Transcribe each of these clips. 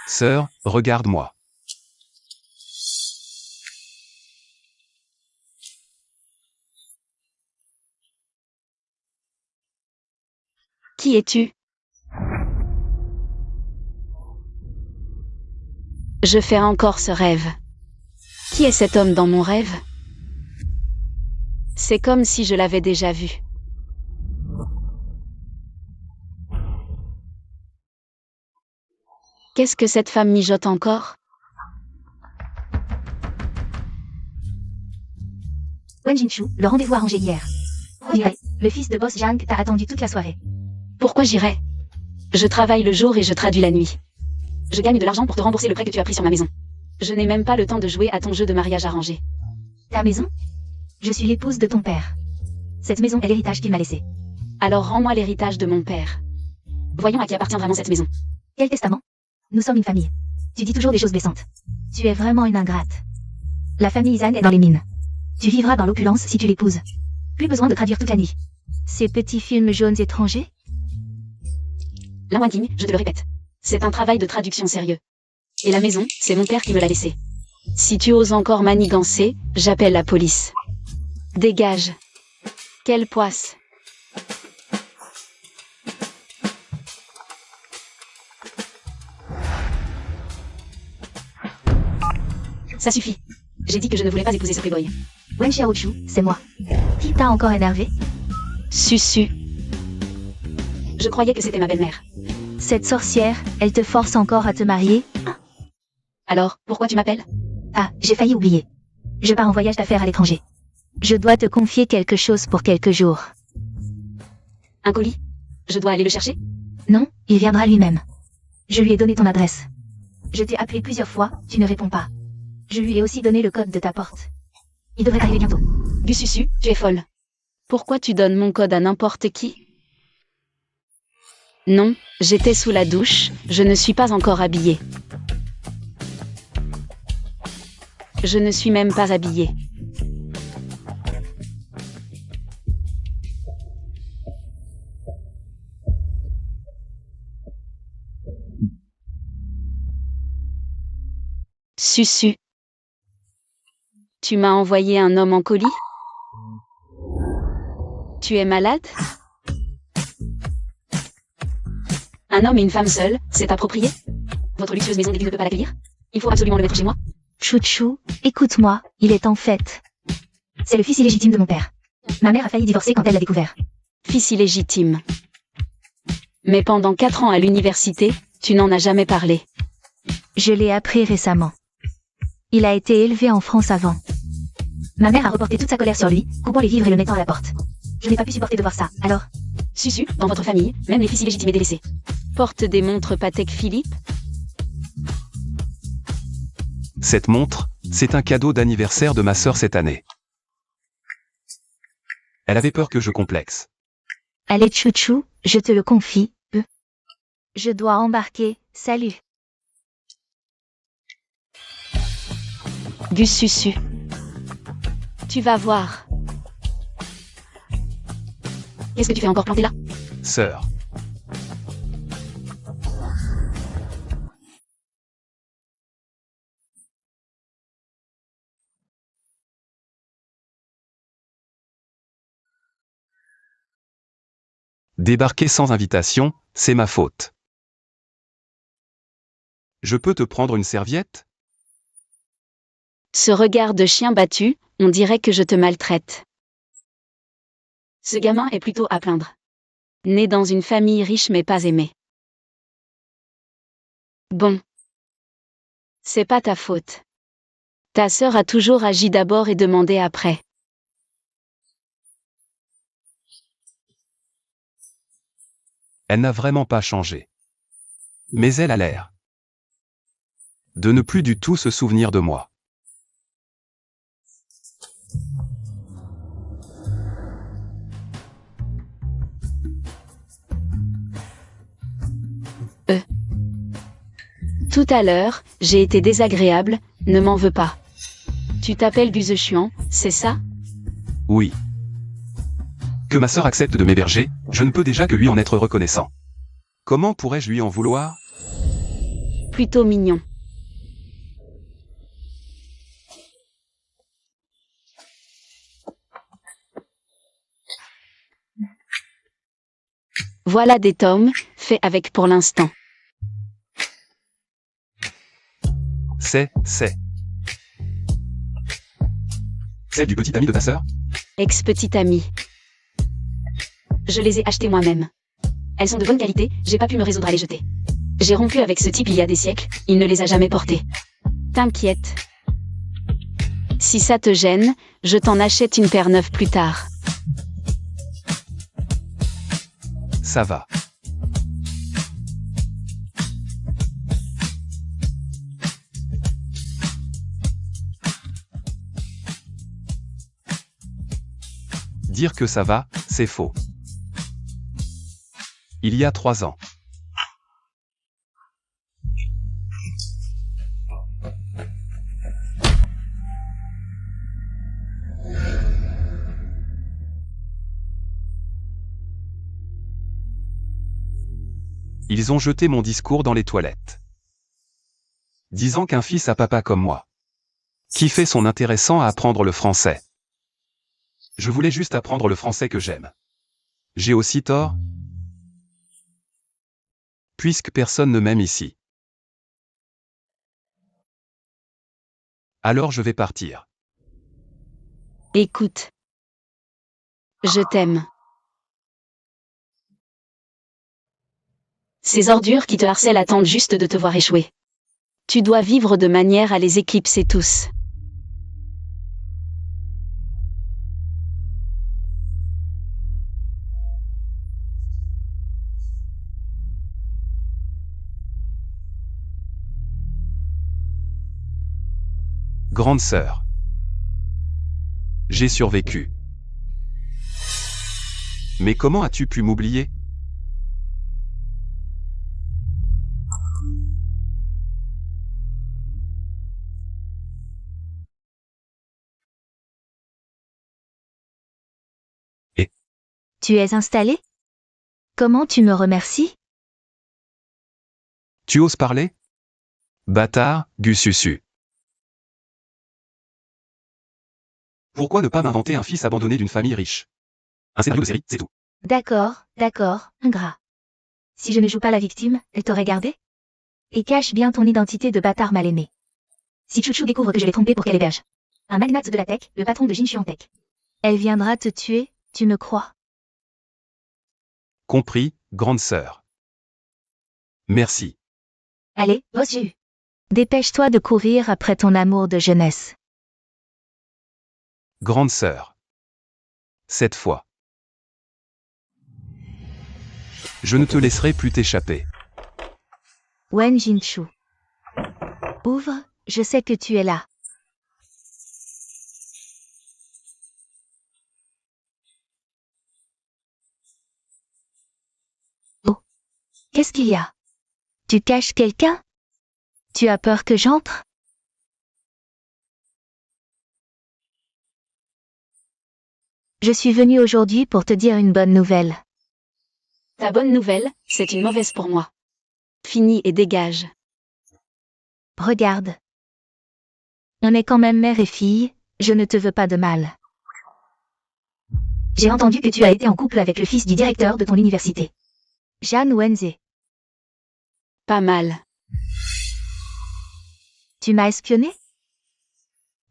Sœur, regarde-moi. Qui es-tu? Je fais encore ce rêve. Qui est cet homme dans mon rêve? C'est comme si je l'avais déjà vu. Qu'est-ce que cette femme mijote encore? Wen Jinshu, le rendez-vous arrangé hier. J'irai. Le fils de Boss Jiang t'a attendu toute la soirée. Pourquoi j'irais? Je travaille le jour et je traduis la nuit. Je gagne de l'argent pour te rembourser le prêt que tu as pris sur ma maison. Je n'ai même pas le temps de jouer à ton jeu de mariage arrangé. Ta maison? Je suis l'épouse de ton père. Cette maison est l'héritage qu'il m'a laissé. Alors rends-moi l'héritage de mon père. Voyons à qui appartient vraiment cette maison. Quel testament? Nous sommes une famille. Tu dis toujours des choses blessantes. Tu es vraiment une ingrate. La famille Zhang est dans les mines. Tu vivras dans l'opulence si tu l'épouses. Plus besoin de traduire toute la nuit. Ces petits films jaunes étrangers? Lan Wangqing, je te le répète. C'est un travail de traduction sérieux. Et la maison, c'est mon père qui me l'a laissée. Si tu oses encore manigancer, j'appelle la police. Dégage. Quelle poisse. Ça suffit. J'ai dit que je ne voulais pas épouser ce playboy. Wen Xiaochu, c'est moi. Qui t'a encore énervé? Susu. Je croyais que c'était ma belle-mère. Cette sorcière, elle te force encore à te marier? Alors, pourquoi tu m'appelles? Ah, j'ai failli oublier. Je pars en voyage d'affaires à l'étranger. Je dois te confier quelque chose pour quelques jours. Un colis? Je dois aller le chercher? Non, il viendra lui-même. Je lui ai donné ton adresse. Je t'ai appelé plusieurs fois, tu ne réponds pas. Je lui ai aussi donné le code de ta porte. Il devrait arriver bientôt. Gususu, tu es folle. Pourquoi tu donnes mon code à n'importe qui? Non, j'étais sous la douche, je ne suis pas encore habillée. Je ne suis même pas habillée. Susu. Tu m'as envoyé un homme en colis? Tu es malade? Un homme et une femme seuls, c'est approprié? Votre luxueuse maison de ville ne peut pas l'accueillir? Il faut absolument le mettre chez moi? Chouchou, écoute-moi, il est en fait. C'est le fils illégitime de mon père. Ma mère a failli divorcer quand elle l'a découvert. Fils illégitime. Mais pendant 4 ans à l'université, tu n'en as jamais parlé. Je l'ai appris récemment. Il a été élevé en France avant. Ma mère a reporté toute sa colère sur lui, coupant les vivres et le mettant à la porte. Je n'ai pas pu supporter de voir ça, alors... Susu, dans votre famille, même les fils illégitimes et délaissés. Porte des montres Patek Philippe? Cette montre, c'est un cadeau d'anniversaire de ma sœur cette année. Elle avait peur que je complexe. Allez chouchou, je te le confie. Je dois embarquer, salut. Gususu. Tu vas voir. Qu'est-ce que tu fais encore planté là? Sœur. Débarquer sans invitation, c'est ma faute. Je peux te prendre une serviette? Ce regard de chien battu, on dirait que je te maltraite. Ce gamin est plutôt à plaindre. Né dans une famille riche mais pas aimé. Bon. C'est pas ta faute. Ta sœur a toujours agi d'abord et demandé après. Elle n'a vraiment pas changé. Mais elle a l'air de ne plus du tout se souvenir de moi. Tout à l'heure, j'ai été désagréable, ne m'en veux pas. Tu t'appelles Guzeshuan, c'est ça? Oui. Que ma sœur accepte de m'héberger, je ne peux déjà que lui en être reconnaissant. Comment pourrais-je lui en vouloir? plutôt mignon. Voilà des tomes, faits avec pour l'instant. C'est du petit ami de ta sœur? Ex-petite amie. Je les ai achetées moi-même. Elles sont de bonne qualité, j'ai pas pu me résoudre à les jeter. J'ai rompu avec ce type il y a des siècles, il ne les a jamais portées. T'inquiète. Si ça te gêne, je t'en achète une paire neuve plus tard. Ça va. Dire que ça va, c'est faux. Il y a 3 ans. Ils ont jeté mon discours dans les toilettes. Disant qu'un fils à papa comme moi, qui fait son intéressant à apprendre le français. Je voulais juste apprendre le français que j'aime. J'ai aussi tort? Puisque personne ne m'aime ici. Alors je vais partir. Écoute. Je t'aime. Ces ordures qui te harcèlent attendent juste de te voir échouer. Tu dois vivre de manière à les éclipser tous. Grande sœur. J'ai survécu. Mais comment as-tu pu m'oublier? Tu es installé? Comment tu me remercies? Tu oses parler? Bâtard, Gususu. Pourquoi ne pas m'inventer un fils abandonné d'une famille riche? Un scénario de série, c'est tout. D'accord, ingrat. Si je ne joue pas la victime, elle t'aurait gardé? Et cache bien ton identité de bâtard mal aimé. Si Chouchou découvre que je l'ai trompé pour qu'elle héberge un magnate de la tech, le patron de Jinshuan Tech, elle viendra te tuer, tu me crois? Compris, grande sœur. Merci. Allez, bosse j'ai eu. Dépêche-toi de courir après ton amour de jeunesse. Grande sœur. Cette fois. Je ne te laisserai plus t'échapper. Wen Jinshu. Ouvre, je sais que tu es là. Oh. Qu'est-ce qu'il y a? Tu caches quelqu'un? Tu as peur que j'entre? Je suis venue aujourd'hui pour te dire une bonne nouvelle. Ta bonne nouvelle, c'est une mauvaise pour moi. Fini et dégage. Regarde. On est quand même mère et fille, je ne te veux pas de mal. J'ai entendu que tu as été en couple avec le fils du directeur de ton université. Jeanne Wenze. Pas mal. Tu m'as espionné?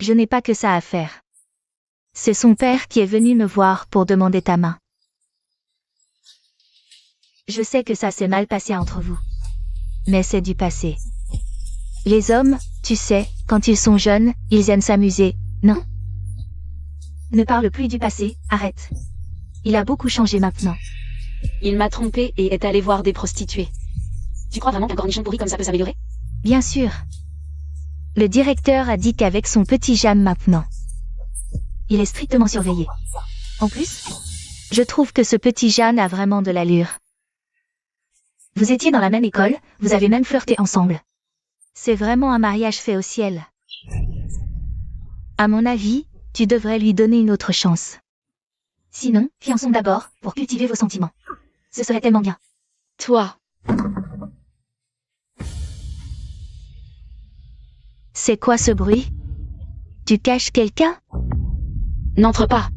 Je n'ai pas que ça à faire. C'est son père qui est venu me voir pour demander ta main. Je sais que ça s'est mal passé entre vous. Mais c'est du passé. Les hommes, tu sais, quand ils sont jeunes, ils aiment s'amuser, non? Ne parle plus du passé, arrête. Il a beaucoup changé maintenant. Il m'a trompé et est allé voir des prostituées. Tu crois vraiment qu'un cornichon pourri comme ça peut s'améliorer? Bien sûr. Le directeur a dit qu'avec son petit Jeanne maintenant, il est strictement surveillé. En plus, je trouve que ce petit Jeanne a vraiment de l'allure. Vous étiez dans la même école, vous avez même flirté ensemble. C'est vraiment un mariage fait au ciel. À mon avis, tu devrais lui donner une autre chance. Sinon, fiançons d'abord, pour cultiver vos sentiments. Ce serait tellement bien. Toi. C'est quoi ce bruit? Tu caches quelqu'un? N'entre pas.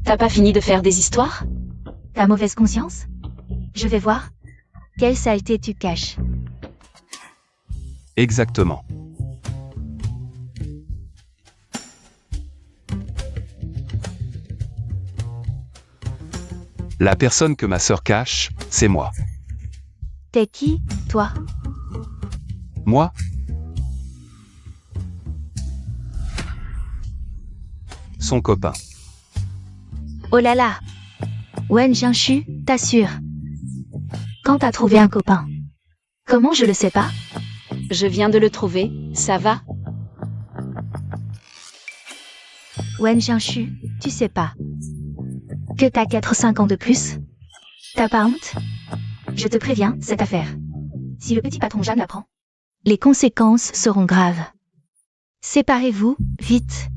T'as pas fini de faire des histoires? T'as mauvaise conscience? Je vais voir. Quelle saleté tu caches? Exactement. La personne que ma sœur cache, c'est moi. T'es qui, toi? Moi? Son copain. Oh là là! Wen Jianshu, t'assures. Quand t'as trouvé un copain? Comment je le sais pas? Je viens de le trouver, ça va? Wen Jianshu, tu sais pas que t'as 4-5 ans de plus? T'as pas honte? Je te préviens, cette affaire. Si le petit patron Jeanne l'apprend, les conséquences seront graves. Séparez-vous, vite.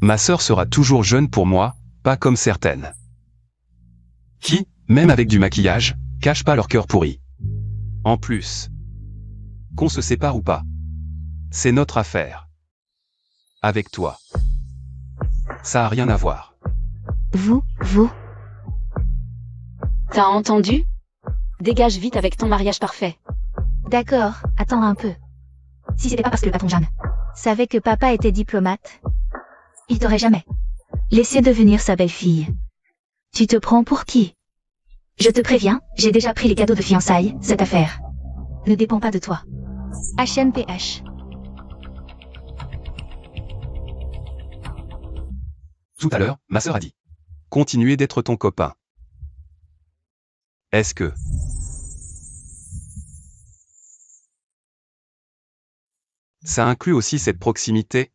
Ma sœur sera toujours jeune pour moi, pas comme certaines. Qui, même avec du maquillage, cachent pas leur cœur pourri. En plus, qu'on se sépare ou pas, c'est notre affaire. Avec toi, ça a rien à voir. Vous. T'as entendu? Dégage vite avec ton mariage parfait. D'accord, attends un peu. Si c'était pas parce que le patron Jeanne savait que papa était diplomate, il t'aurait jamais laissé devenir sa belle-fille. Tu te prends pour qui? Je te préviens, j'ai déjà pris les cadeaux de fiançailles, cette affaire ne dépend pas de toi. HNPH. Tout à l'heure, ma sœur a dit. Continuez d'être ton copain. Est-ce que... ça inclut aussi cette proximité?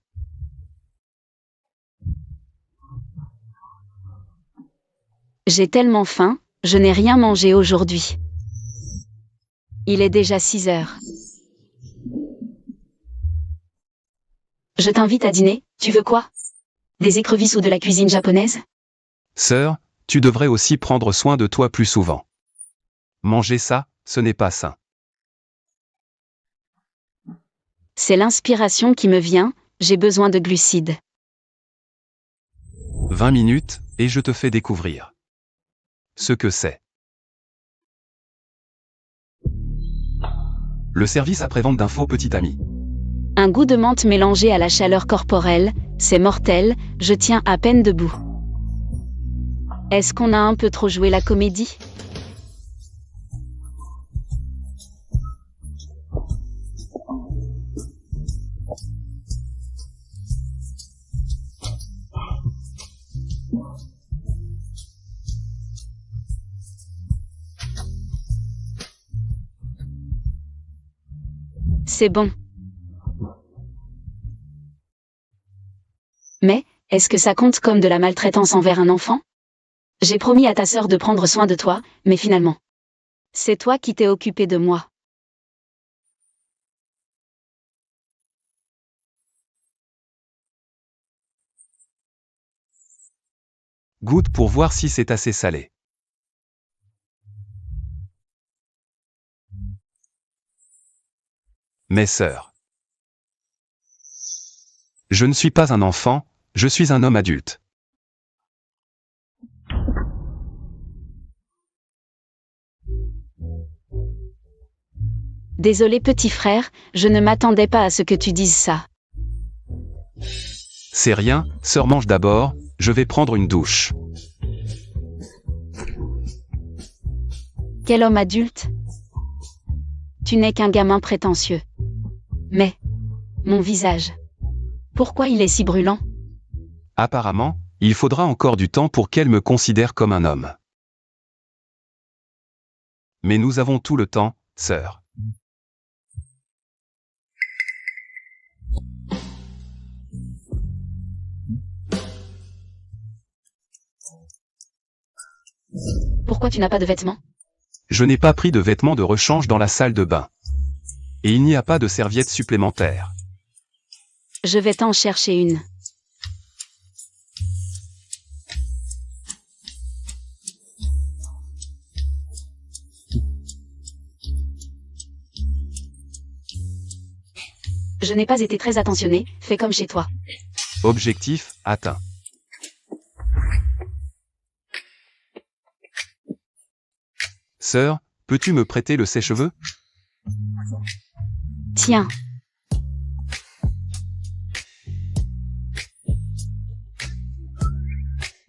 J'ai tellement faim, je n'ai rien mangé aujourd'hui. Il est déjà 6 heures. Je t'invite à dîner, tu veux quoi? Des écrevisses ou de la cuisine japonaise? Sœur, tu devrais aussi prendre soin de toi plus souvent. Manger ça, ce n'est pas sain. C'est l'inspiration qui me vient, j'ai besoin de glucides. 20 minutes, et je te fais découvrir ce que c'est. Le service après-vente d'un faux petit ami. Un goût de menthe mélangé à la chaleur corporelle, c'est mortel, je tiens à peine debout. Est-ce qu'on a un peu trop joué la comédie? C'est bon. Mais, est-ce que ça compte comme de la maltraitance envers un enfant? J'ai promis à ta sœur de prendre soin de toi, mais finalement, c'est toi qui t'es occupé de moi. Goûte pour voir si c'est assez salé. Mes sœurs. Je ne suis pas un enfant, je suis un homme adulte. Désolé petit frère, je ne m'attendais pas à ce que tu dises ça. C'est rien, sœur mange d'abord, je vais prendre une douche. Quel homme adulte? Tu n'es qu'un gamin prétentieux. Mais, mon visage. Pourquoi il est si brûlant? Apparemment, il faudra encore du temps pour qu'elle me considère comme un homme. Mais nous avons tout le temps, sœur. Pourquoi tu n'as pas de vêtements? Je n'ai pas pris de vêtements de rechange dans la salle de bain. Et il n'y a pas de serviettes supplémentaires. Je vais t'en chercher une. Je n'ai pas été très attentionné, fais comme chez toi. Objectif atteint. Sœur, peux-tu me prêter le sèche-cheveux? Tiens.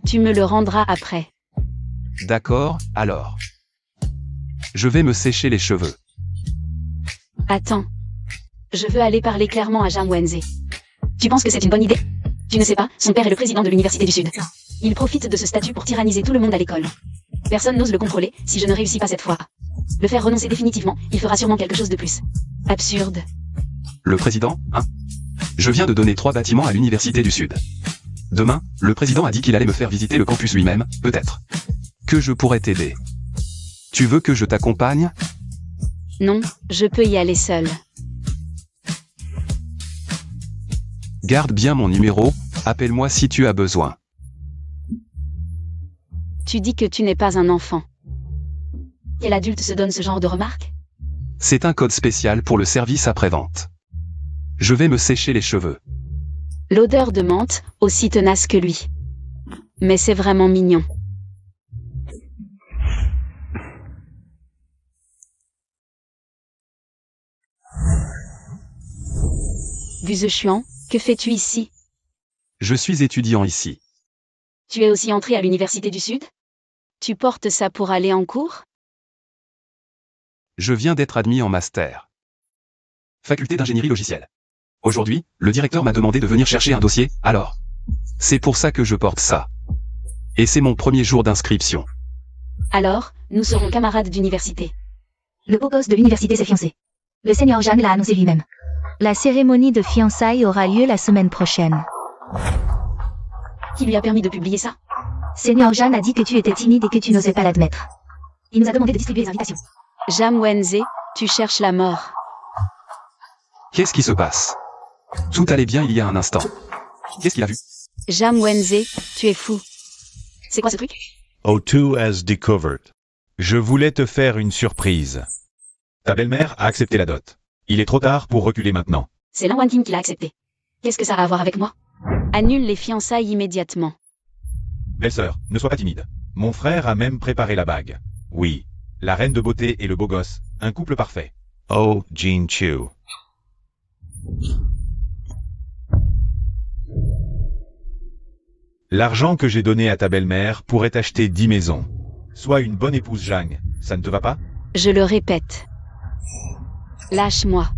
Tu me le rendras après. D'accord, alors. Je vais me sécher les cheveux. Attends. Je veux aller parler clairement à Jam Wenze. Tu penses que c'est une bonne idée? Tu ne sais pas, son père est le président de l'Université du Sud. Il profite de ce statut pour tyranniser tout le monde à l'école. Personne n'ose le contrôler, si je ne réussis pas cette fois. Le faire renoncer définitivement, il fera sûrement quelque chose de plus. Absurde. Le président, hein? Je viens de donner 3 bâtiments à l'Université du Sud. Demain, le président a dit qu'il allait me faire visiter le campus lui-même, peut-être. Que je pourrais t'aider. Tu veux que je t'accompagne? Non, je peux y aller seul. Garde bien mon numéro, appelle-moi si tu as besoin. Tu dis que tu n'es pas un enfant. Quel adulte se donne ce genre de remarques? C'est un code spécial pour le service après-vente. Je vais me sécher les cheveux. L'odeur de menthe, aussi tenace que lui. Mais c'est vraiment mignon. Buzechuan, que fais-tu ici? Je suis étudiant ici. Tu es aussi entré à l'Université du Sud? Tu portes ça pour aller en cours? Je viens d'être admis en master. Faculté d'ingénierie logicielle. Aujourd'hui, le directeur m'a demandé de venir chercher un dossier, alors. C'est pour ça que je porte ça. Et c'est mon premier jour d'inscription. Alors, nous serons camarades d'université. Le beau gosse de l'université s'est fiancé. Le seigneur Jeanne l'a annoncé lui-même. La cérémonie de fiançailles aura lieu la semaine prochaine. Qui lui a permis de publier ça? Seigneur Jeanne a dit que tu étais timide et que tu n'osais pas l'admettre. Il nous a demandé de distribuer les invitations. Jam Wenze, tu cherches la mort. Qu'est-ce qui se passe? Tout allait bien il y a un instant. Qu'est-ce qu'il a vu? Jam Wenze, tu es fou. C'est quoi ce truc? O2 has discovered. Je voulais te faire une surprise. Ta belle-mère a accepté la dot. Il est trop tard pour reculer maintenant. C'est Lan Wanting qui l'a accepté. Qu'est-ce que ça a à voir avec moi? Annule les fiançailles immédiatement. Belle-sœur, ne sois pas timide. Mon frère a même préparé la bague. Oui, la reine de beauté et le beau gosse, un couple parfait. Oh, Jean Chu. L'argent que j'ai donné à ta belle-mère pourrait acheter 10 maisons. Sois une bonne épouse, Zhang. Ça ne te va pas? Je le répète. Lâche-moi.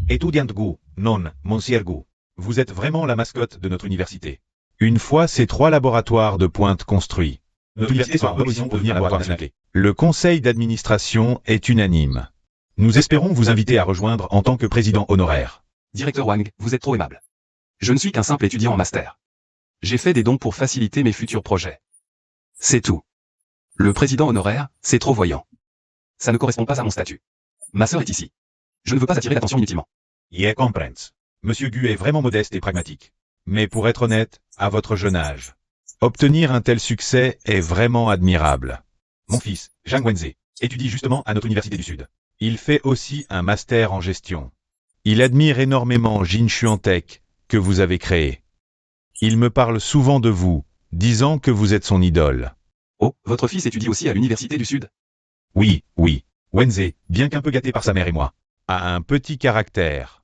Étudiante Gu, non, Monsieur Gu. Vous êtes vraiment la mascotte de notre université. Une fois ces 3 laboratoires de pointe construits, notre université sera en position pour devenir un laboratoire national. Le conseil d'administration est unanime. Nous espérons vous inviter à rejoindre en tant que président honoraire. Directeur Wang, vous êtes trop aimable. Je ne suis qu'un simple étudiant en master. J'ai fait des dons pour faciliter mes futurs projets. C'est tout. Le président honoraire, c'est trop voyant. Ça ne correspond pas à mon statut. Ma sœur est ici. Je ne veux pas attirer l'attention inutilement. Yeah, comprends. Monsieur Gu est vraiment modeste et pragmatique. Mais pour être honnête, à votre jeune âge, obtenir un tel succès est vraiment admirable. Mon fils, Zhang Wenze, étudie justement à notre université du Sud. Il fait aussi un master en gestion. Il admire énormément Jin Xuantech, que vous avez créé. Il me parle souvent de vous, disant que vous êtes son idole. Oh, votre fils étudie aussi à l'Université du Sud? Oui, oui. Wenze, bien qu'un peu gâté par sa mère et moi, a un petit caractère.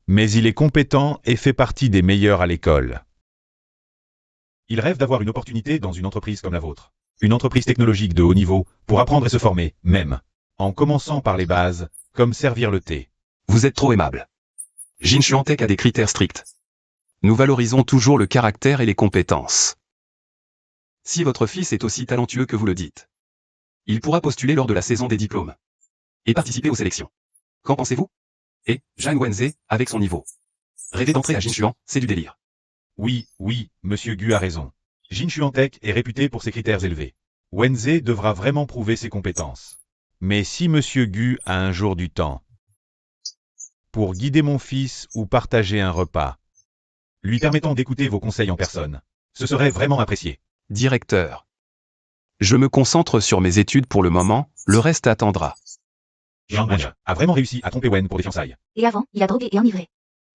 Mais il est compétent et fait partie des meilleurs à l'école. Il rêve d'avoir une opportunité dans une entreprise comme la vôtre. Une entreprise technologique de haut niveau, pour apprendre et se former, même. En commençant par les bases, comme servir le thé. Vous êtes trop aimable. Jin Xuantech a des critères stricts. Nous valorisons toujours le caractère et les compétences. Si votre fils est aussi talentueux que vous le dites, il pourra postuler lors de la saison des diplômes et participer aux sélections. Qu'en pensez-vous? Et, Zhang Wenze, avec son niveau. Rêver d'entrer à Jinchuan, c'est du délire. Oui, oui, Monsieur Gu a raison. Jin Xuantech est réputé pour ses critères élevés. Wenze devra vraiment prouver ses compétences. Mais si Monsieur Gu a un jour du temps pour guider mon fils ou partager un repas, lui permettant d'écouter vos conseils en personne, ce serait vraiment apprécié. Directeur. Je me concentre sur mes études pour le moment, le reste attendra. Yang Wenja a vraiment réussi à tromper Wen pour des fiançailles. Et avant, il a drogué et enivré.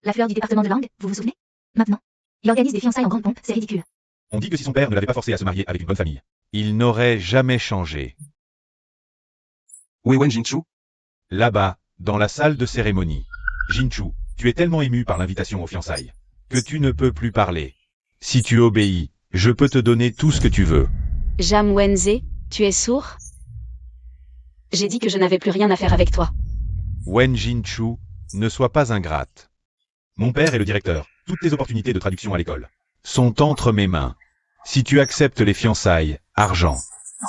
La fleur du département de Lang, vous vous souvenez? Maintenant, il organise des fiançailles en grande pompe, c'est ridicule. On dit que si son père ne l'avait pas forcé à se marier avec une bonne famille, Il n'aurait jamais changé. Où est Wen Jinchu? là-bas, dans la salle de cérémonie. Jinchu, tu es tellement ému par l'invitation aux fiançailles que tu ne peux plus parler. Si tu obéis, je peux te donner tout ce que tu veux. Jam Wenze, tu es sourd? J'ai dit que je n'avais plus rien à faire avec toi. Wen Jinchu, ne sois pas ingrate. Mon père est le directeur. Toutes tes opportunités de traduction à l'école Sont entre mes mains. Si tu acceptes les fiançailles, argent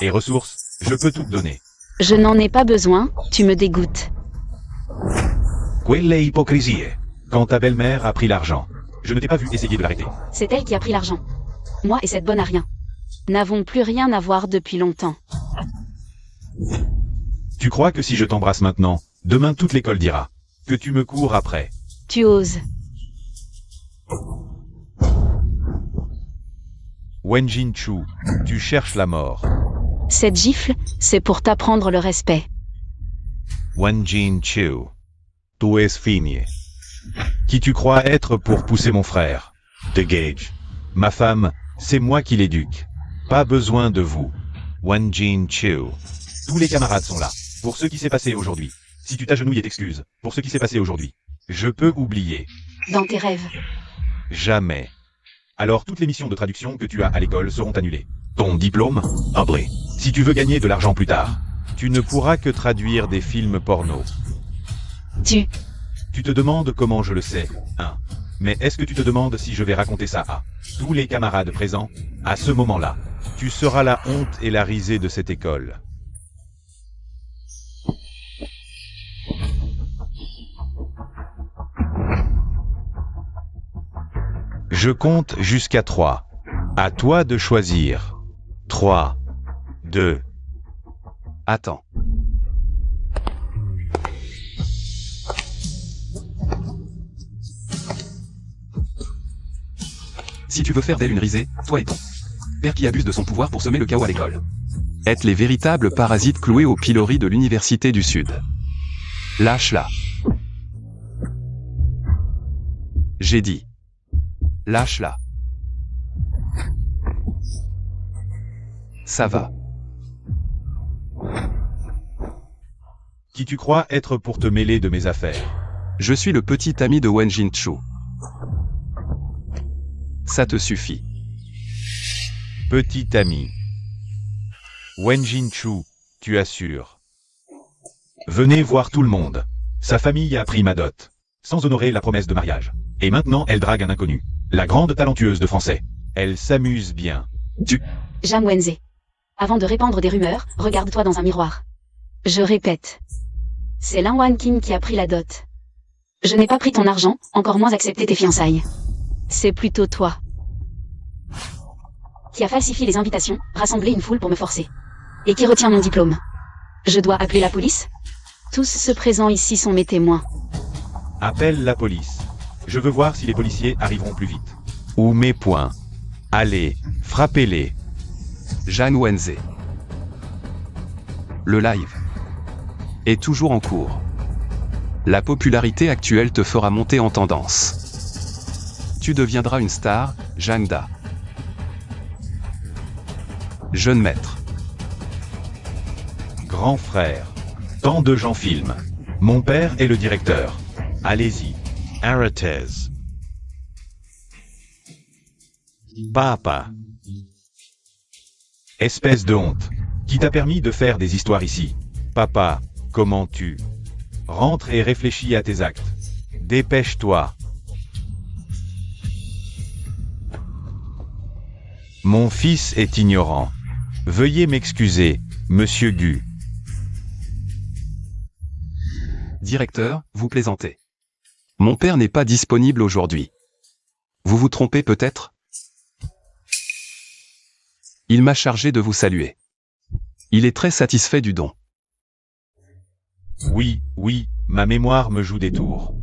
et ressources, je peux tout te donner. Je n'en ai pas besoin, tu me dégoûtes. Quelle hypocrisie. Quand ta belle-mère a pris l'argent, je ne t'ai pas vu essayer de l'arrêter. C'est elle qui a pris l'argent. Moi et cette bonne à rien. N'avons plus rien à voir depuis longtemps. Tu crois que si je t'embrasse maintenant, demain toute l'école dira que tu me cours après? Tu oses. Wen Jinchu, tu cherches la mort. Cette gifle, c'est pour t'apprendre le respect. Wen Jinchu, tu es fini. Qui tu crois être pour pousser mon frère? Dégage. Ma femme, c'est moi qui l'éduque. Pas besoin de vous. Wen Jinchu, Tous les camarades sont là. Pour ce qui s'est passé aujourd'hui. Si tu t'agenouilles et t'excuses, pour ce qui s'est passé aujourd'hui. Je peux oublier. Dans tes rêves. jamais. Alors toutes les missions de traduction que tu as à l'école seront annulées. Ton diplôme, abré. Si tu veux gagner de l'argent plus tard, Tu ne pourras que traduire des films porno. Tu tu te demandes comment je le sais, hein. Mais est-ce que tu te demandes si je vais raconter ça à tous les camarades présents, à ce moment-là? Tu seras la honte et la risée de cette école. Je compte jusqu'à 3. À toi de choisir. 3, 2, Attends. Si tu veux faire d'elle une risée, toi et ton père qui abuse de son pouvoir pour semer le chaos à l'école. Êtes les véritables parasites cloués au pilori de l'Université du Sud. Lâche-la. J'ai dit. Lâche-la. Ça va. Qui tu crois être pour te mêler de mes affaires? Je suis le petit ami de Wen Jinchu. Ça te suffit. petit ami. Wen Jinchu, tu assures. Venez voir tout le monde. Sa famille a pris ma dot, sans honorer la promesse de mariage. Et maintenant elle drague un inconnu. La grande talentueuse de français. Elle s'amuse bien. Jam Wenze. Avant de répandre des rumeurs, regarde-toi dans un miroir. Je répète. C'est Lin Wan Kim qui a pris la dot. Je n'ai pas pris ton argent, encore moins accepté tes fiançailles. C'est plutôt toi qui a falsifié les invitations, rassemblé une foule pour me forcer. Et qui retient mon diplôme. Je dois appeler la police? Tous ceux présents ici sont mes témoins. Appelle la police. Je veux voir si les policiers arriveront plus vite. Ou mes poings. Allez, frappez-les. Jeanne Wenze. Le live est toujours en cours. La popularité actuelle te fera monter en tendance. Tu deviendras une star, Jeanne Da. Jeune maître. Grand frère. Tant de gens filment. Mon père est le directeur. Allez-y. Arrêtez. Papa. Espèce de honte. Qui t'a permis de faire des histoires ici? Papa, comment tu? Rentre et réfléchis à tes actes. Dépêche-toi. Mon fils est ignorant. Veuillez m'excuser, Monsieur Gu. Directeur, vous plaisantez. Mon père n'est pas disponible aujourd'hui. Vous vous trompez peut-être? Il m'a chargé de vous saluer. Il est très satisfait du don. Oui, ma mémoire me joue des tours.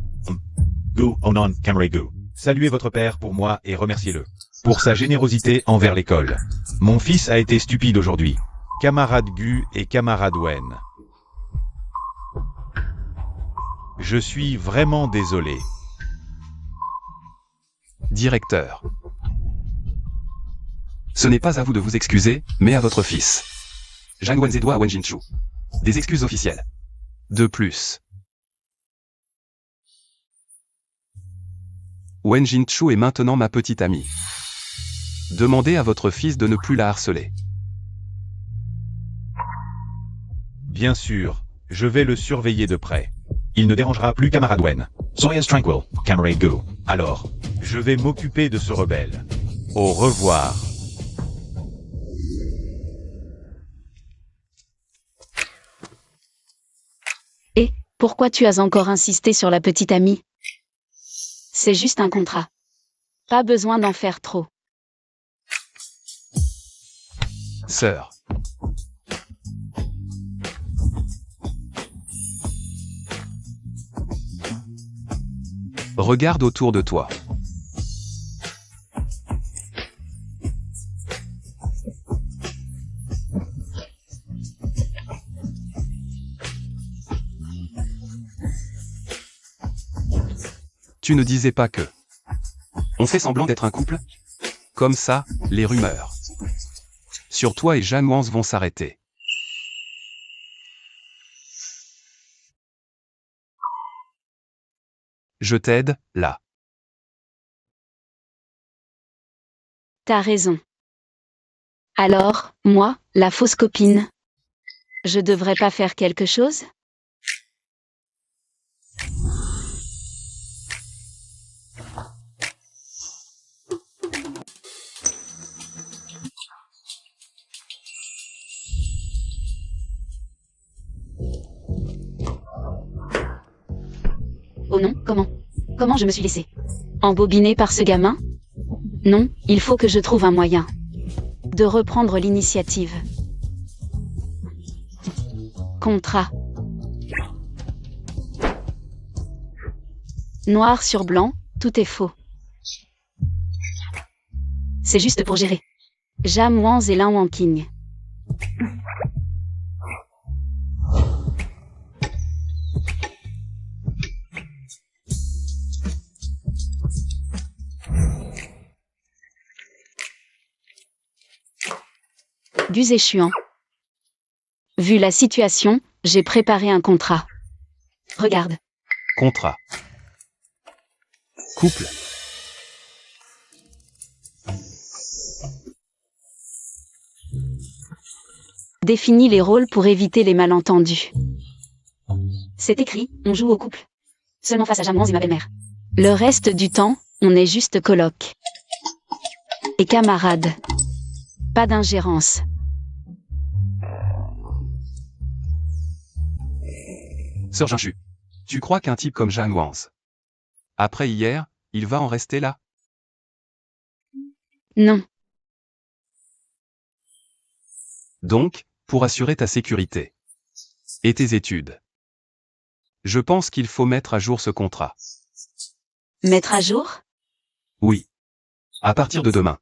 Go on camera go. Saluez votre père pour moi et remerciez-le pour sa générosité envers l'école. Mon fils a été stupide aujourd'hui. Camarade Gu et camarade Wen. Je suis vraiment désolé. Directeur. Ce n'est pas à vous de vous excuser, mais à votre fils. Zhang Wenze doit à Wen Jinchu. Des excuses officielles. De plus. Wen Jinchu est maintenant ma petite amie. Demandez à votre fils de ne plus la harceler. Bien sûr, je vais le surveiller de près. Il ne dérangera plus camarade Wen. Soyez tranquille, camarade Gu. Alors, je vais m'occuper de ce rebelle. Au revoir. Et, pourquoi tu as encore insisté sur la petite amie? C'est juste un contrat. Pas besoin d'en faire trop. Sœur. Regarde autour de toi. Tu ne disais pas que... On fait semblant d'être un couple? Comme ça, les rumeurs sur toi et Zhang Wenze vont s'arrêter. Je t'aide, là. T'as raison. Alors, moi, la fausse copine. Je devrais pas faire quelque chose? Oh non, comment? Comment je me suis laissée embobiner par ce gamin? Non, il faut que je trouve un moyen de reprendre l'initiative. Contrat. Noir sur blanc, tout est faux. C'est juste pour gérer. Zhang Wenze et Lin Wangqing. Gu Zeshuan. Vu la situation, j'ai préparé un contrat. Regarde. Contrat. Couple. Définis les rôles pour éviter les malentendus. C'est écrit, on joue au couple. Seulement face à Zhang Wenze et ma belle-mère. Le reste du temps, on est juste coloc. Et camarades. Pas d'ingérence. Sœur Jinchu. Tu crois qu'un type comme Zhang Wenze, après hier, il va en rester là? Non. Donc, pour assurer ta sécurité et tes études, je pense qu'il faut mettre à jour ce contrat. Mettre à jour? Oui. À partir de demain.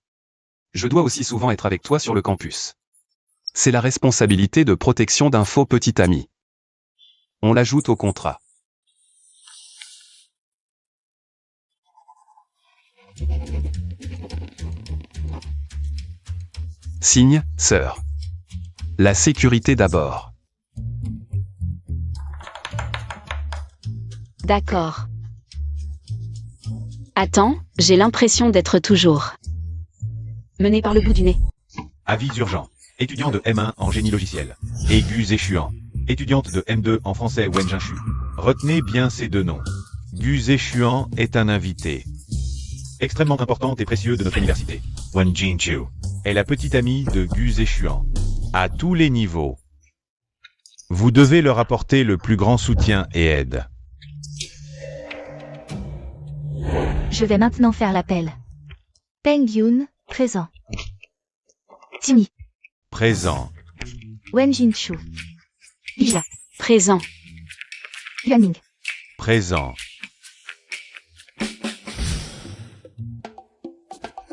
Je dois aussi souvent être avec toi sur le campus. C'est la responsabilité de protection d'un faux petit ami. On l'ajoute au contrat. Signe, sœur. La sécurité d'abord. D'accord. Attends, j'ai l'impression d'être toujours menée par le bout du nez. Avis urgent. Étudiant de M1 en génie logiciel. Et Gu Zeshuan. Étudiante de M2 en français Wen Jinchu. Retenez bien ces deux noms. Gu Zeshuan est un invité extrêmement important et précieux de notre université. Wen Jinchu est la petite amie de Gu Zeshuan. À tous les niveaux. Vous devez leur apporter le plus grand soutien et aide. Je vais maintenant faire l'appel. Peng Yun, présent. Timmy, Présent. Wen Jinchu, Lila, Présent. Yuanming, Présent.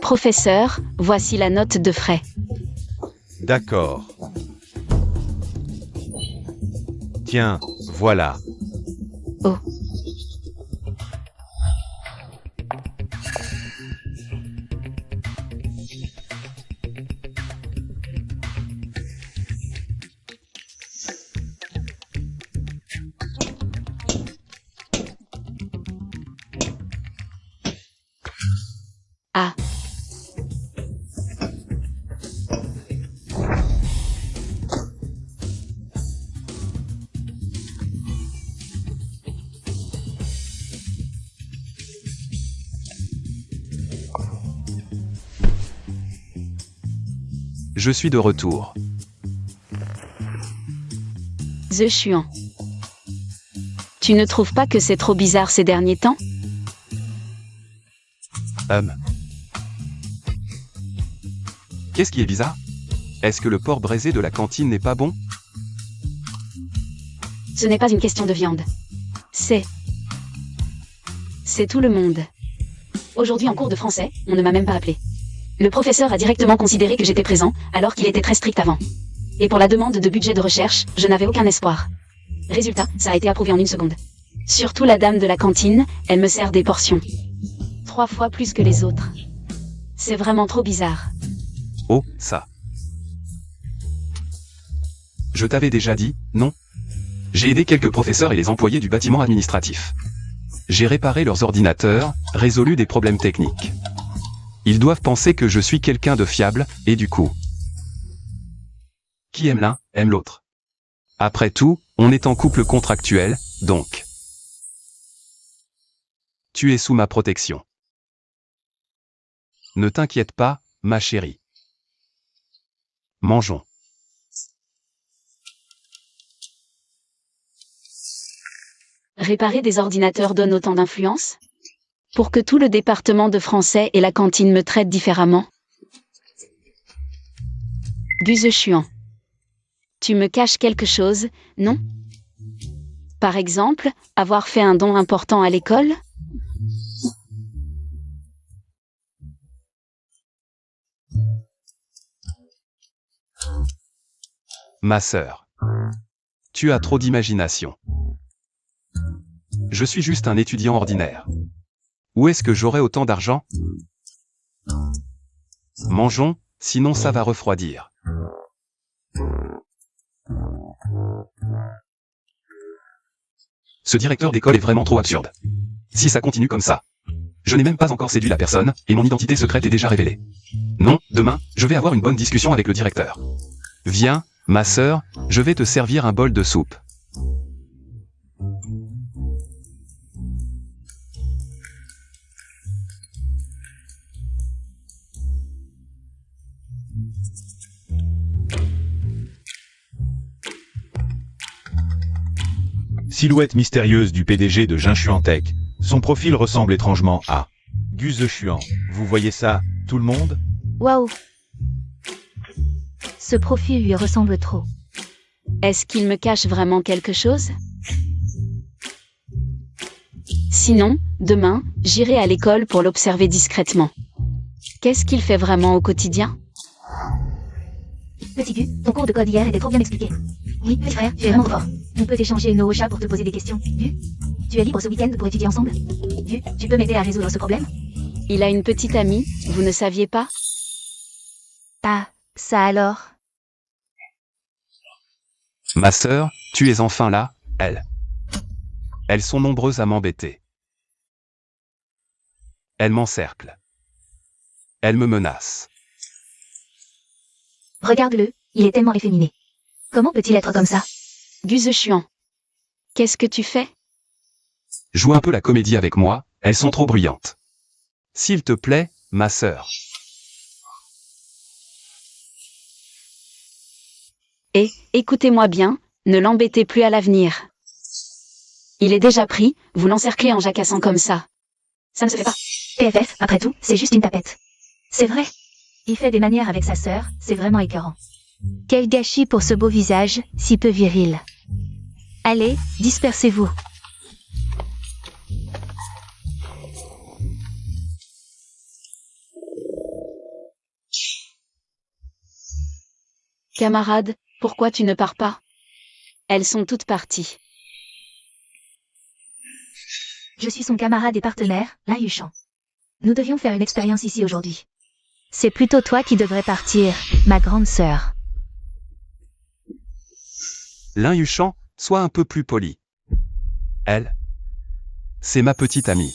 Professeur, voici la note de frais. D'accord. Tiens, voilà. Oh, Je suis de retour. The Chuan. Tu ne trouves pas que c'est trop bizarre ces derniers temps? Qu'est-ce qui est bizarre? Est-ce que le porc braisé de la cantine n'est pas bon? Ce n'est pas une question de viande. C'est tout le monde. Aujourd'hui en cours de français, on ne m'a même pas appelé. Le professeur a directement considéré que j'étais présent, alors qu'il était très strict avant. Et pour la demande de budget de recherche, je n'avais aucun espoir. Résultat, ça a été approuvé en 1 seconde. Surtout la dame de la cantine, elle me sert des portions. 3 fois plus que les autres. C'est vraiment trop bizarre. Oh, ça. Je t'avais déjà dit, non? J'ai aidé quelques professeurs et les employés du bâtiment administratif. J'ai réparé leurs ordinateurs, résolu des problèmes techniques. Ils doivent penser que je suis quelqu'un de fiable, et du coup... Qui aime l'un, aime l'autre. Après tout, on est en couple contractuel, donc... Tu es sous ma protection. Ne t'inquiète pas, ma chérie. Mangeons. Réparer des ordinateurs donne autant d'influence? Pour que tout le département de français et la cantine me traitent différemment? The Chuan. Tu me caches quelque chose, non? Par exemple, avoir fait un don important à l'école? Ma sœur. Tu as trop d'imagination. Je suis juste un étudiant ordinaire. Où est-ce que j'aurai autant d'argent? Mangeons, sinon ça va refroidir. Ce directeur d'école est vraiment trop absurde. Si ça continue comme ça. Je n'ai même pas encore séduit la personne, et mon identité secrète est déjà révélée. Non, demain, je vais avoir une bonne discussion avec le directeur. Viens, ma sœur, je vais te servir un bol de soupe. Silhouette mystérieuse du PDG de Jinchuan Tech. Son profil ressemble étrangement à Gus The Chuan. Vous voyez ça, tout le monde? Waouh. Ce profil lui ressemble trop. Est-ce qu'il me cache vraiment quelque chose? Sinon, demain, j'irai à l'école pour l'observer discrètement. Qu'est-ce qu'il fait vraiment au quotidien? Petit Gu, ton cours de code hier était trop bien expliqué. Oui, petit frère, tu es vraiment fort. On peut échanger nos chats pour te poser des questions. Gu, tu es libre ce week-end pour étudier ensemble? Gu, tu peux m'aider à résoudre ce problème? Il a une petite amie, vous ne saviez pas? Ah, ça alors? Ma sœur, tu es enfin là, elles. Elles sont nombreuses à m'embêter. Elles m'encerclent. Elles me menacent. Regarde-le, il est tellement efféminé. Comment peut-il être comme ça? The Chuan. Qu'est-ce que tu fais? Joue un peu la comédie avec moi, elles sont trop bruyantes. S'il te plaît, ma sœur. Et, écoutez-moi bien, ne l'embêtez plus à l'avenir. Il est déjà pris, vous l'encerclez en jacassant comme ça. Ça ne se fait pas. PFF, après tout, c'est juste une tapette. C'est vrai. Il fait des manières avec sa sœur, c'est vraiment écœurant. Quel gâchis pour ce beau visage, si peu viril. Allez, dispersez-vous. Camarade, pourquoi tu ne pars pas? Elles sont toutes parties. Je suis son camarade et partenaire, Lin Yuchan. Nous devions faire une expérience ici aujourd'hui. C'est plutôt toi qui devrais partir, ma grande sœur. Lin Yuchan, sois un peu plus poli. Elle, c'est ma petite amie.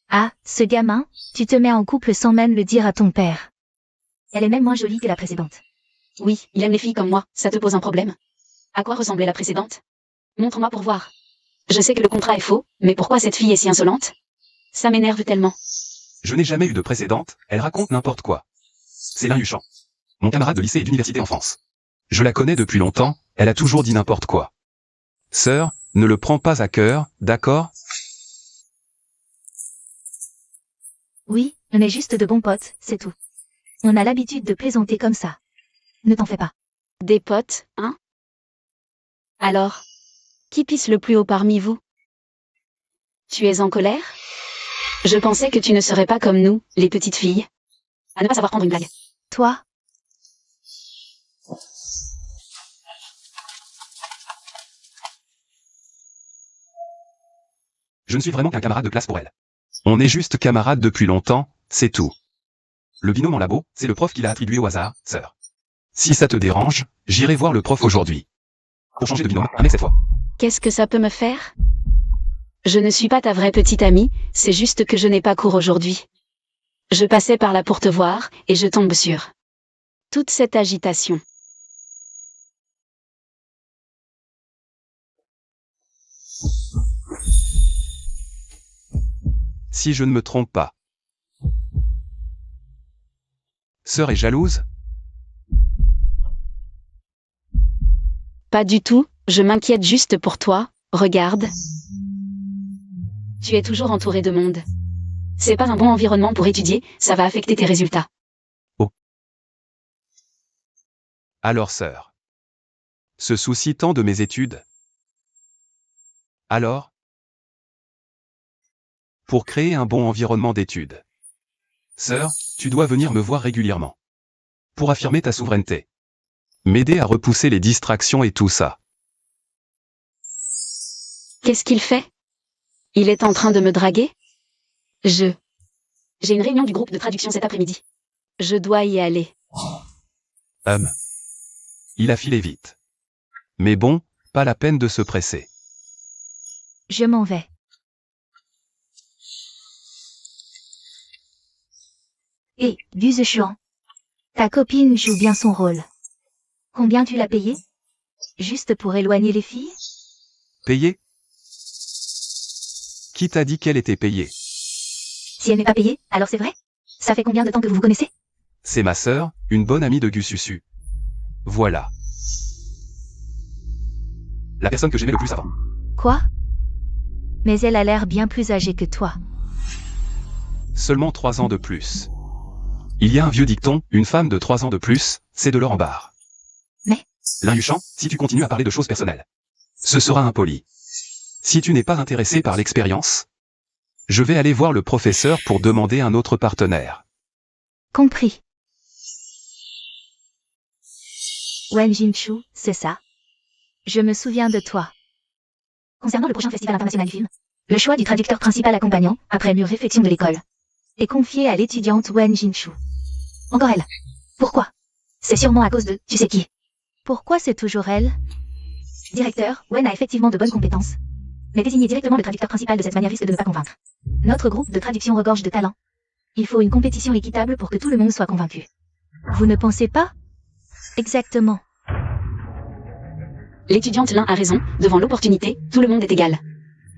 Ah, ce gamin, tu te mets en couple sans même le dire à ton père. Elle est même moins jolie que la précédente. Oui, il aime les filles comme moi, ça te pose un problème? À quoi ressemblait la précédente? Montre-moi pour voir. Je sais que le contrat est faux, mais pourquoi cette fille est si insolente? Ça m'énerve tellement. Je n'ai jamais eu de précédente, elle raconte n'importe quoi. C'est Lin Yuchang. Mon camarade de lycée et d'université en France. Je la connais depuis longtemps, elle a toujours dit n'importe quoi. Sœur, ne le prends pas à cœur, d'accord? Oui, on est juste de bons potes, c'est tout. On a l'habitude de plaisanter comme ça. Ne t'en fais pas. Des potes, hein? Alors, qui pisse le plus haut parmi vous? Tu es en colère? Je pensais que tu ne serais pas comme nous, les petites filles. À ne pas savoir prendre une blague. Toi, Je ne suis vraiment qu'un camarade de classe pour elle. On est juste camarades depuis longtemps, c'est tout. Le binôme en labo, c'est le prof qui l'a attribué au hasard, sœur. Si ça te dérange, j'irai voir le prof aujourd'hui. Pour changer de binôme, un mec cette fois. Qu'est-ce que ça peut me faire? Je ne suis pas ta vraie petite amie, c'est juste que je n'ai pas cours aujourd'hui. Je passais par là pour te voir, et je tombe sur toute cette agitation. Si je ne me trompe pas. Sœur est jalouse? Pas du tout, je m'inquiète juste pour toi, regarde. Tu es toujours entouré de monde. C'est pas un bon environnement pour étudier, ça va affecter tes résultats. Alors sœur. Se soucie tant de mes études? Alors? Pour créer un bon environnement d'études. Sœur, tu dois venir me voir régulièrement. Pour affirmer ta souveraineté. M'aider à repousser les distractions et tout ça. Qu'est-ce qu'il fait? Il est en train de me draguer? J'ai une réunion du groupe de traduction cet après-midi. Je dois y aller. Il a filé vite. Mais bon, pas la peine de se presser. je m'en vais. Et, Gu Chuan. Ta copine joue bien son rôle. Combien tu l'as payé? Juste pour éloigner les filles? Payée? Qui t'a dit qu'elle était payée? Si elle n'est pas payée, alors c'est vrai? Ça fait combien de temps que vous vous connaissez? C'est ma sœur, une bonne amie de Gu Susu. Voilà. La personne que j'aimais le plus avant. Quoi? Mais elle a l'air bien plus âgée que toi. Seulement 3 ans de plus. Il y a un vieux dicton, une femme de 3 ans de plus, c'est de l'or en barre. Mais- Lin Yuchang, si tu continues à parler de choses personnelles, ce sera impoli. Si tu n'es pas intéressé par l'expérience, je vais aller voir le professeur pour demander un autre partenaire. Compris. Wen Jinchu, c'est ça. Je me souviens de toi. Concernant le prochain festival international du film, le choix du traducteur principal accompagnant, après mûre réflexion de l'école, est confié à l'étudiante Wen Jinchu. Encore elle. Pourquoi? C'est sûrement à cause de tu sais qui. Pourquoi c'est toujours elle? Directeur, Wen a effectivement de bonnes compétences. Mais désigner directement le traducteur principal de cette manière risque de ne pas convaincre. Notre groupe de traduction regorge de talent. Il faut une compétition équitable pour que tout le monde soit convaincu. Vous ne pensez pas? Exactement. L'étudiante Lin a raison, devant l'opportunité, tout le monde est égal.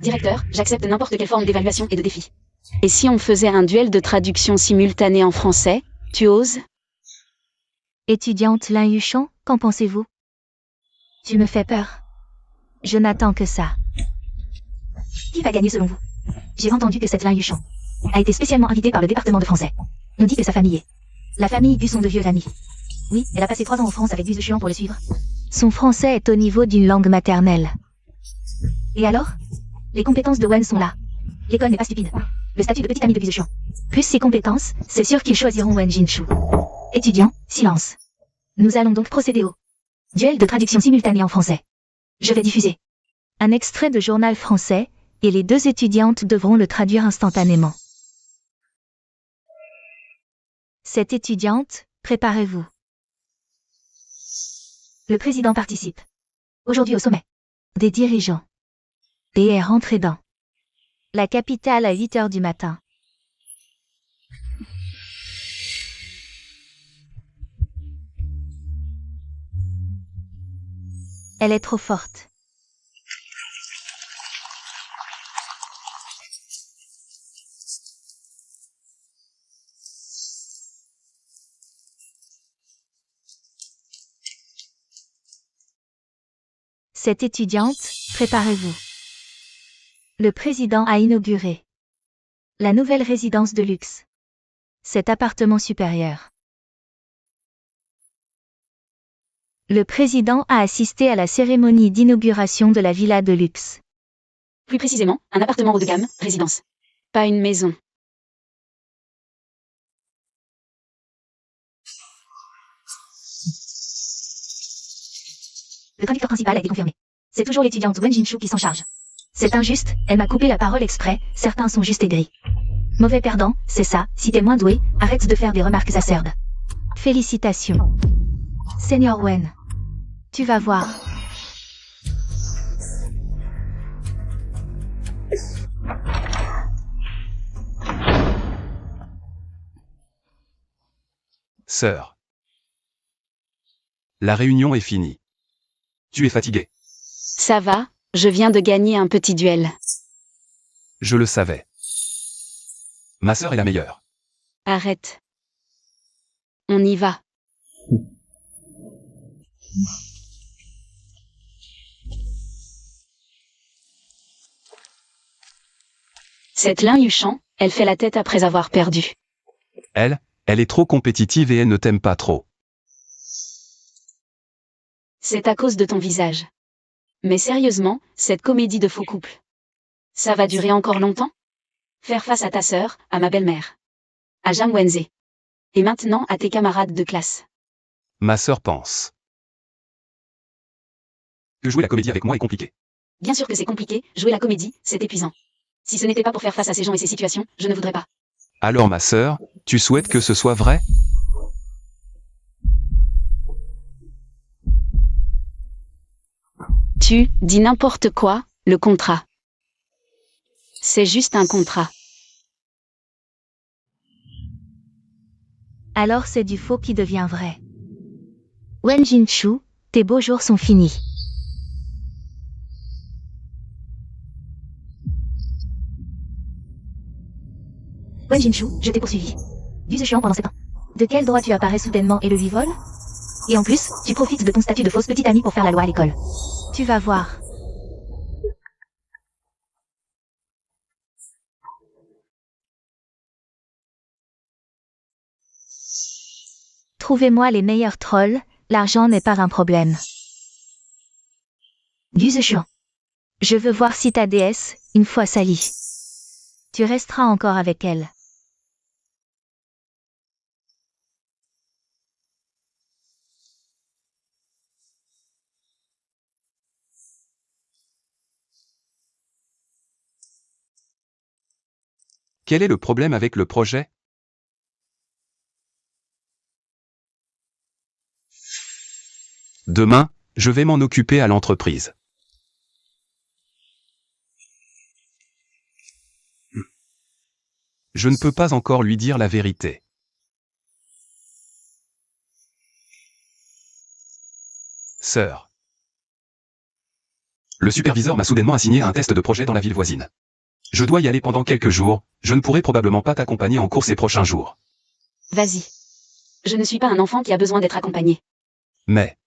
Directeur, j'accepte n'importe quelle forme d'évaluation et de défi. Et si on faisait un duel de traduction simultanée en français, tu oses? Étudiante Lin Yuchang, qu'en pensez-vous? Tu me fais peur. Je n'attends que ça. Qui va gagner selon vous? J'ai entendu que cette Lin Yuchang a été spécialement invitée par le département de français. On dit que sa famille est. La famille Gu sont de vieux amis. Oui, elle a passé 3 ans en France avec Gu Chuan pour le suivre. Son français est au niveau d'une langue maternelle. Et alors? Les compétences de Wen sont là. L'école n'est pas stupide. Le statut de petite amie de Gu Chuan. Plus ses compétences, c'est sûr qu'ils choisiront Wen Jinshu. Étudiants, silence. Nous allons donc procéder au duel de traduction simultanée en français. Je vais diffuser un extrait de journal français, et les 2 étudiantes devront le traduire instantanément. Cette étudiante, préparez-vous. Le président participe. Aujourd'hui au sommet des dirigeants. Et est rentré dans la capitale à 8 heures du matin. Elle est trop forte. Cette étudiante, préparez-vous. Le président a inauguré la nouvelle résidence de luxe. Cet appartement supérieur. Le président a assisté à la cérémonie d'inauguration de la villa de luxe. Plus précisément, un appartement haut de gamme, résidence. Pas une maison. Le traducteur principal a été confirmé. C'est toujours l'étudiante Wen Jinshu qui s'en charge. C'est injuste, elle m'a coupé la parole exprès, certains sont juste aigris. Mauvais perdant, c'est ça, si t'es moins doué, arrête de faire des remarques acerbes. Félicitations. Seigneur Wen. Tu vas voir. Sœur. La réunion est finie. Tu es fatigué. Ça va, je viens de gagner un petit duel. Je le savais. Ma sœur est la meilleure. Arrête. On y va. Cette Lin Yuchan, elle fait la tête après avoir perdu. Elle est trop compétitive et elle ne t'aime pas trop. C'est à cause de ton visage. Mais sérieusement, cette comédie de faux couple. Ça va durer encore longtemps? Faire face à ta sœur, à ma belle-mère. À Zhang Wenze. Et maintenant à tes camarades de classe. Ma sœur pense que jouer la comédie avec moi est compliqué. Bien sûr que c'est compliqué, jouer la comédie, c'est épuisant. Si ce n'était pas pour faire face à ces gens et ces situations, je ne voudrais pas. Alors ma sœur, tu souhaites que ce soit vrai? Tu dis n'importe quoi, le contrat. C'est juste un contrat. Alors c'est du faux qui devient vrai. Wen Jinshu, tes beaux jours sont finis. Wen Jinshu, je t'ai poursuivi. Du Zhexiang pendant 7 ans. De quel droit tu apparais soudainement et le lui voles? Et en plus, tu profites de ton statut de fausse petite amie pour faire la loi à l'école. Tu vas voir. Trouvez-moi les meilleurs trolls, l'argent n'est pas un problème. Du Zhexiang. Je veux voir si ta déesse, une fois salie. Tu resteras encore avec elle. Quel est le problème avec le projet? Demain, je vais m'en occuper à l'entreprise. Je ne peux pas encore lui dire la vérité. Sœur. Le superviseur m'a soudainement assigné à un test de projet dans la ville voisine. Je dois y aller pendant quelques jours, je ne pourrai probablement pas t'accompagner en cours ces prochains jours. Vas-y. Je ne suis pas un enfant qui a besoin d'être accompagné. Mais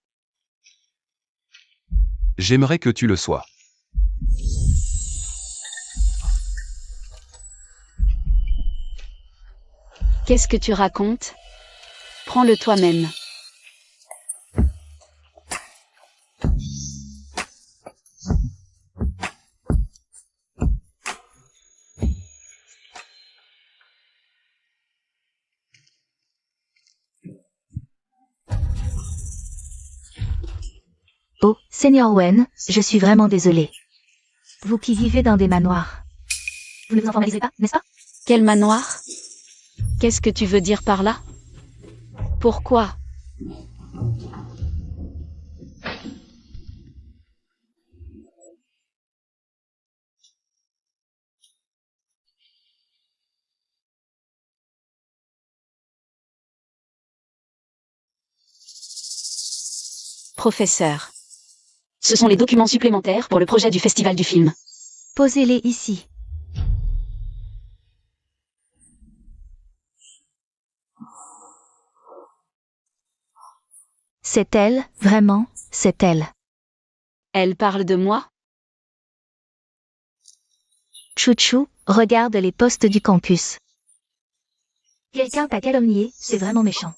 j'aimerais que tu le sois. Qu'est-ce que tu racontes? Prends-le toi-même. Oh, Seigneur Wen, je suis vraiment désolé. Vous qui vivez dans des manoirs. Vous ne vous en formalisez pas, n'est-ce pas? Quel manoir? Qu'est-ce que tu veux dire par là? Pourquoi? Professeur. Ce sont les documents supplémentaires pour le projet du festival du film. Posez-les ici. C'est elle, vraiment, c'est elle. Elle parle de moi? Chouchou, regarde les postes du campus. Quelqu'un t'a calomnié, c'est vraiment méchant.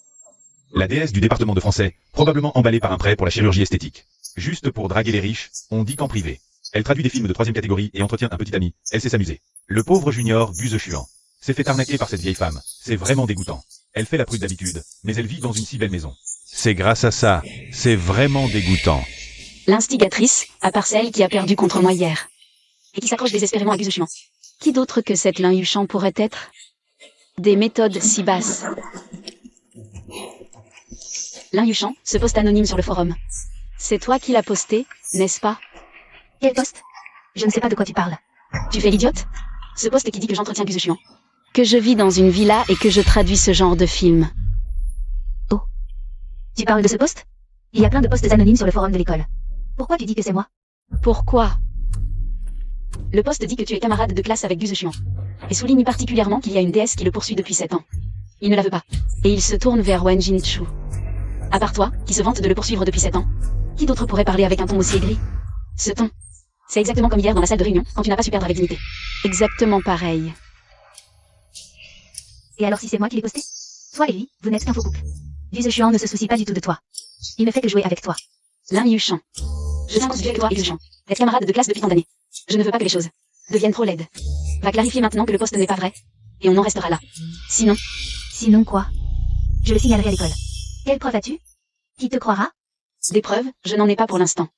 La déesse du département de français, probablement emballée par un prêt pour la chirurgie esthétique. Juste pour draguer les riches, on dit qu'en privé. Elle traduit des films de 3e catégorie et entretient un petit ami, elle sait s'amuser. Le pauvre junior Guse Chuan s'est fait arnaquer par cette vieille femme, c'est vraiment dégoûtant. Elle fait la prude d'habitude, mais elle vit dans une si belle maison. C'est grâce à ça, c'est vraiment dégoûtant. L'instigatrice, à part celle qui a perdu contre moi hier. Et qui s'accroche désespérément à Guse Chuan. Qui d'autre que cette Lin Yuchan pourrait être? Des méthodes si basses. Lin Yuchan, ce post anonyme sur le forum. C'est toi qui l'as posté, n'est-ce pas? Quel poste? Je ne sais pas de quoi tu parles. Tu fais l'idiote? Ce post qui dit que j'entretiens Guse Chuan. Que je vis dans une villa et que je traduis ce genre de film. Oh. Tu parles de ce poste? Il y a plein de posts anonymes sur le forum de l'école. Pourquoi tu dis que c'est moi? Pourquoi? Le poste dit que tu es camarade de classe avec Guse Chuan. Et souligne particulièrement qu'il y a une déesse qui le poursuit depuis 7 ans. Il ne la veut pas. Et il se tourne vers Wen Jinchu. À part toi, qui se vante de le poursuivre depuis 7 ans, qui d'autre pourrait parler avec un ton aussi aigri? Ce ton. C'est exactement comme hier dans la salle de réunion, quand tu n'as pas su perdre avec dignité. Exactement pareil. Et alors si c'est moi qui l'ai posté? Toi et lui, vous n'êtes qu'un faux couple. Guse Chuan ne se soucie pas du tout de toi. Il ne fait que jouer avec toi. Lin Yuchan. Je tiens à considérer que toi et Guse Chuan êtes camarades de classe depuis tant d'années. Je ne veux pas que les choses deviennent trop laides. Va clarifier maintenant que le poste n'est pas vrai. Et on en restera là. Sinon... Sinon quoi? Je le signalerai à l'école. Quelle preuve as-tu? Qui te croira? Des preuves, je n'en ai pas pour l'instant.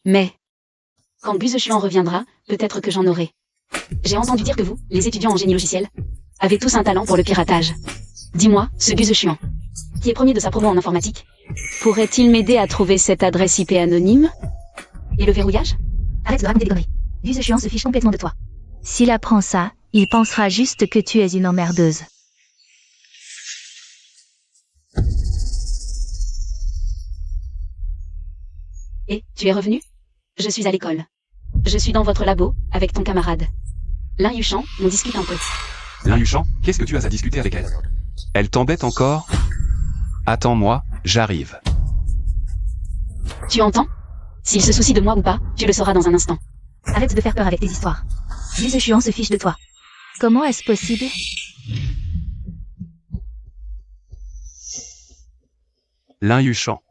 Mais... quand Guse Chuan reviendra, peut-être que j'en aurai. J'ai entendu dire que vous, les étudiants en génie logiciel, avez tous un talent pour le piratage. Dis-moi, ce Guse Chuan, qui est premier de sa promo en informatique, pourrait-il m'aider à trouver cette adresse IP anonyme? Et le verrouillage? Arrête de raconter des conneries. Guse Chuan se fiche complètement de toi. S'il apprend ça, il pensera juste que tu es une emmerdeuse. Et, tu es revenu? Je suis à l'école. Je suis dans votre labo, avec ton camarade. Lin Yuchan, on discute un peu. Lin Yuchan, qu'est-ce que tu as à discuter avec elle? Elle t'embête encore? Attends-moi, j'arrive. Tu entends? S'il se soucie de moi ou pas, tu le sauras dans un instant. Arrête de faire peur avec tes histoires. Guse Chuan se fiche de toi. Comment est-ce possible? Lin Yuchan.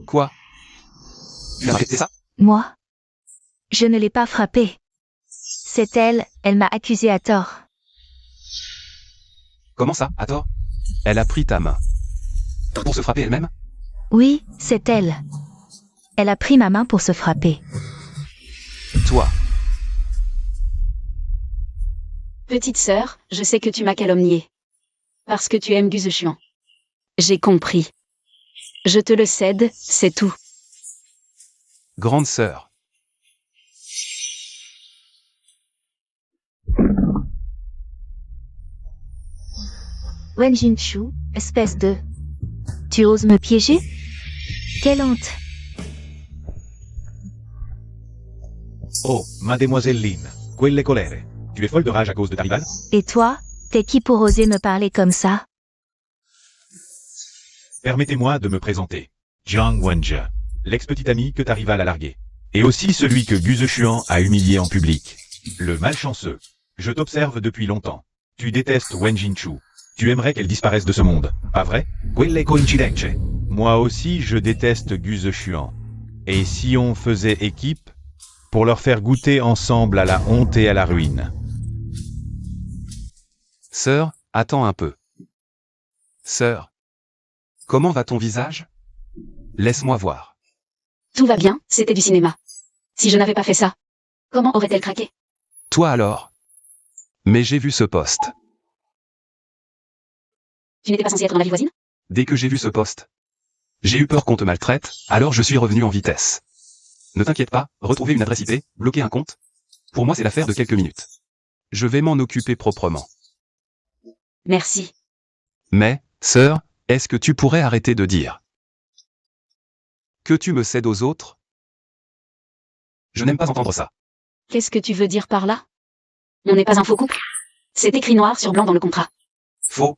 Quoi? Tu as répété ça? Moi? Je ne l'ai pas frappée. C'est elle, elle m'a accusé à tort. Comment ça, à tort? Elle a pris ta main. Pour se frapper elle-même? Oui, c'est elle. Elle a pris ma main pour se frapper. Toi. Petite sœur, je sais que tu m'as calomnié. Parce que tu aimes Guse Chuan. J'ai compris. Je te le cède, c'est tout. Grande sœur. Wen Jinchu, espèce de... Tu oses me piéger? Quelle honte! Oh, mademoiselle Lin, quelle colère. Tu es folle de rage à cause de ta rivale? Et toi, t'es qui pour oser me parler comme ça? Permettez-moi de me présenter. Jiang Wenjie, l'ex-petit ami que ta rivale a largué. Et aussi celui que Guse Chuan a humilié en public. Le malchanceux. Je t'observe depuis longtemps. Tu détestes Wen Jinchu. Tu aimerais qu'elle disparaisse de ce monde, pas vrai? Quelle coïncidence. Moi aussi, je déteste Guse Chuan. Et si on faisait équipe, pour leur faire goûter ensemble à la honte et à la ruine? Sœur, attends un peu. Sœur. Comment va ton visage? Laisse-moi voir. Tout va bien, c'était du cinéma. Si je n'avais pas fait ça, comment aurait-elle craqué? Toi alors? Mais j'ai vu ce poste. Tu n'étais pas censé être dans la vie voisine? Dès que j'ai vu ce poste, j'ai eu peur qu'on te maltraite, alors je suis revenu en vitesse. Ne t'inquiète pas, retrouver une adresse IP, bloquer un compte. Pour moi c'est l'affaire de quelques minutes. Je vais m'en occuper proprement. Merci. Mais, sœur, est-ce que tu pourrais arrêter de dire que tu me cèdes aux autres? Je n'aime pas entendre ça. Qu'est-ce que tu veux dire par là? On n'est pas un faux couple. C'est écrit noir sur blanc dans le contrat. Faux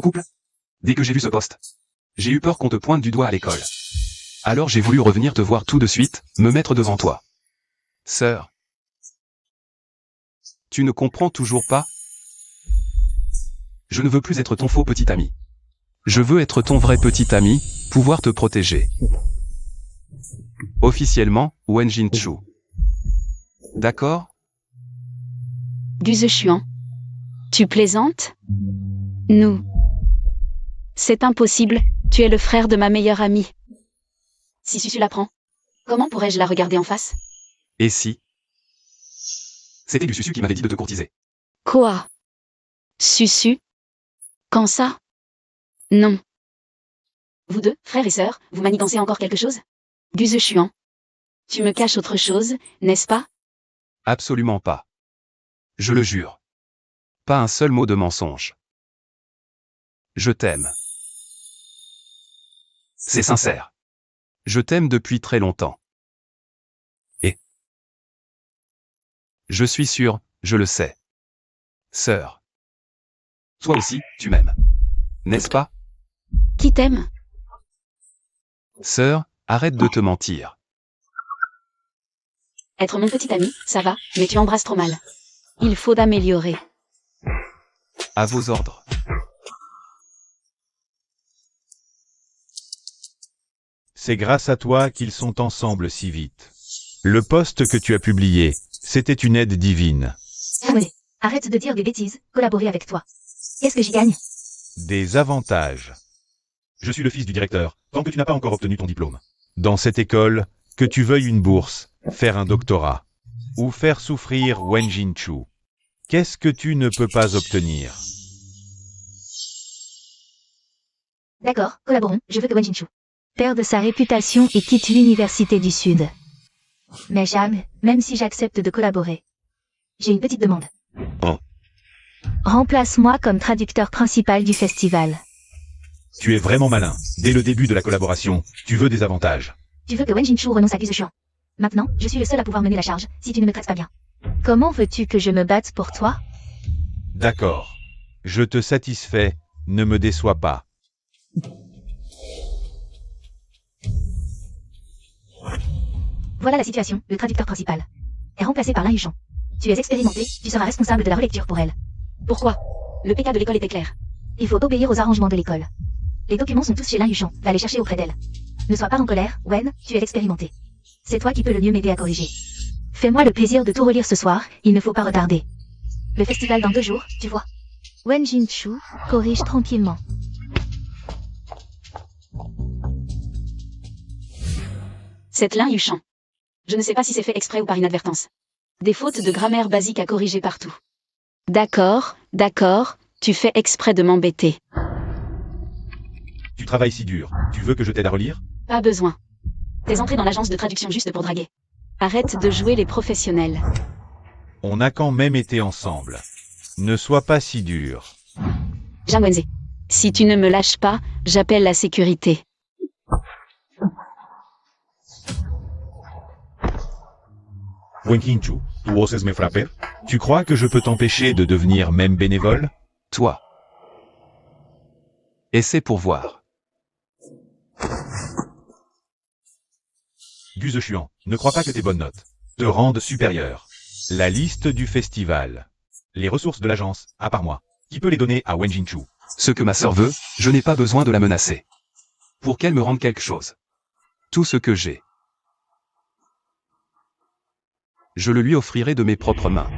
couple? Dès que j'ai vu ce poste, j'ai eu peur qu'on te pointe du doigt à l'école. Alors j'ai voulu revenir te voir tout de suite, me mettre devant toi. Sœur. Tu ne comprends toujours pas? Je ne veux plus être ton faux petit ami. Je veux être ton vrai petit ami, pouvoir te protéger. Officiellement, Wen Jinchu. D'accord? Gu Zexuan. Tu plaisantes? Nous. C'est impossible, tu es le frère de ma meilleure amie. Si Susu l'apprend, comment pourrais-je la regarder en face? Et si? C'était du Susu qui m'avait dit de te courtiser. Quoi? Susu? Quand ça? Non. Vous deux, frères et sœurs, vous manigancez encore quelque chose? Gu Zexuan. Tu me caches autre chose, n'est-ce pas? Absolument pas. Je le jure. Pas un seul mot de mensonge. Je t'aime. C'est sincère. Je t'aime depuis très longtemps. Et je suis sûr, je le sais. Sœur. Toi aussi, tu m'aimes. N'est-ce pas? Qui t'aime? Sœur, arrête de te mentir. Être mon petit ami, ça va, mais tu embrasses trop mal. Il faut d'améliorer. À vos ordres. C'est grâce à toi qu'ils sont ensemble si vite. Le post que tu as publié, c'était une aide divine. Ouais. Arrête de dire des bêtises, collaborer avec toi. Qu'est-ce que j'y gagne? Des avantages. Je suis le fils du directeur, tant que tu n'as pas encore obtenu ton diplôme. Dans cette école, que tu veuilles une bourse, faire un doctorat, ou faire souffrir Wen Jinchu, qu'est-ce que tu ne peux pas obtenir? D'accord, collaborons, je veux que Wen Jinchu perde sa réputation et quitte l'université du Sud. Mais jamais, même si j'accepte de collaborer. J'ai une petite demande. Oh. Remplace-moi comme traducteur principal du festival. Tu es vraiment malin. Dès le début de la collaboration, tu veux des avantages. Tu veux que Wen Jinchu renonce à Gu Zexuan. Maintenant, je suis le seul à pouvoir mener la charge, si tu ne me traites pas bien. Comment veux-tu que je me batte pour toi? D'accord. Je te satisfais, ne me déçois pas. Voilà la situation, le traducteur principal est remplacé par Lin Yuchan. Tu es expérimenté, tu seras responsable de la relecture pour elle. Pourquoi? Le PK de l'école était clair. Il faut obéir aux arrangements de l'école. Les documents sont tous chez Lin Yuchan, va les chercher auprès d'elle. Ne sois pas en colère, Wen, tu es expérimenté. C'est toi qui peux le mieux m'aider à corriger. Fais-moi le plaisir de tout relire ce soir, il ne faut pas retarder. Le festival dans 2 jours, tu vois. Wen Jinchu corrige tranquillement. C'est Lin Yuchan. Je ne sais pas si c'est fait exprès ou par inadvertance. Des fautes de grammaire basique à corriger partout. D'accord, tu fais exprès de m'embêter. Tu travailles si dur. Tu veux que je t'aide à relire? Pas besoin. T'es entré dans l'agence de traduction juste pour draguer. Arrête de jouer les professionnels. On a quand même été ensemble. Ne sois pas si dur. Zhang Wenze. Si tu ne me lâches pas, j'appelle la sécurité. Wen Jinchu, tu oses me frapper? Tu crois que je peux t'empêcher de devenir même bénévole? Toi. Et c'est pour voir. Gu Zexuan, ne crois pas que tes bonnes notes te rendent supérieur. La liste du festival. Les ressources de l'agence, à part moi, qui peut les donner à Wen Jinchu? Ce que ma sœur veut, je n'ai pas besoin de la menacer. Pour qu'elle me rende quelque chose. Tout ce que j'ai. Je le lui offrirai de mes propres mains.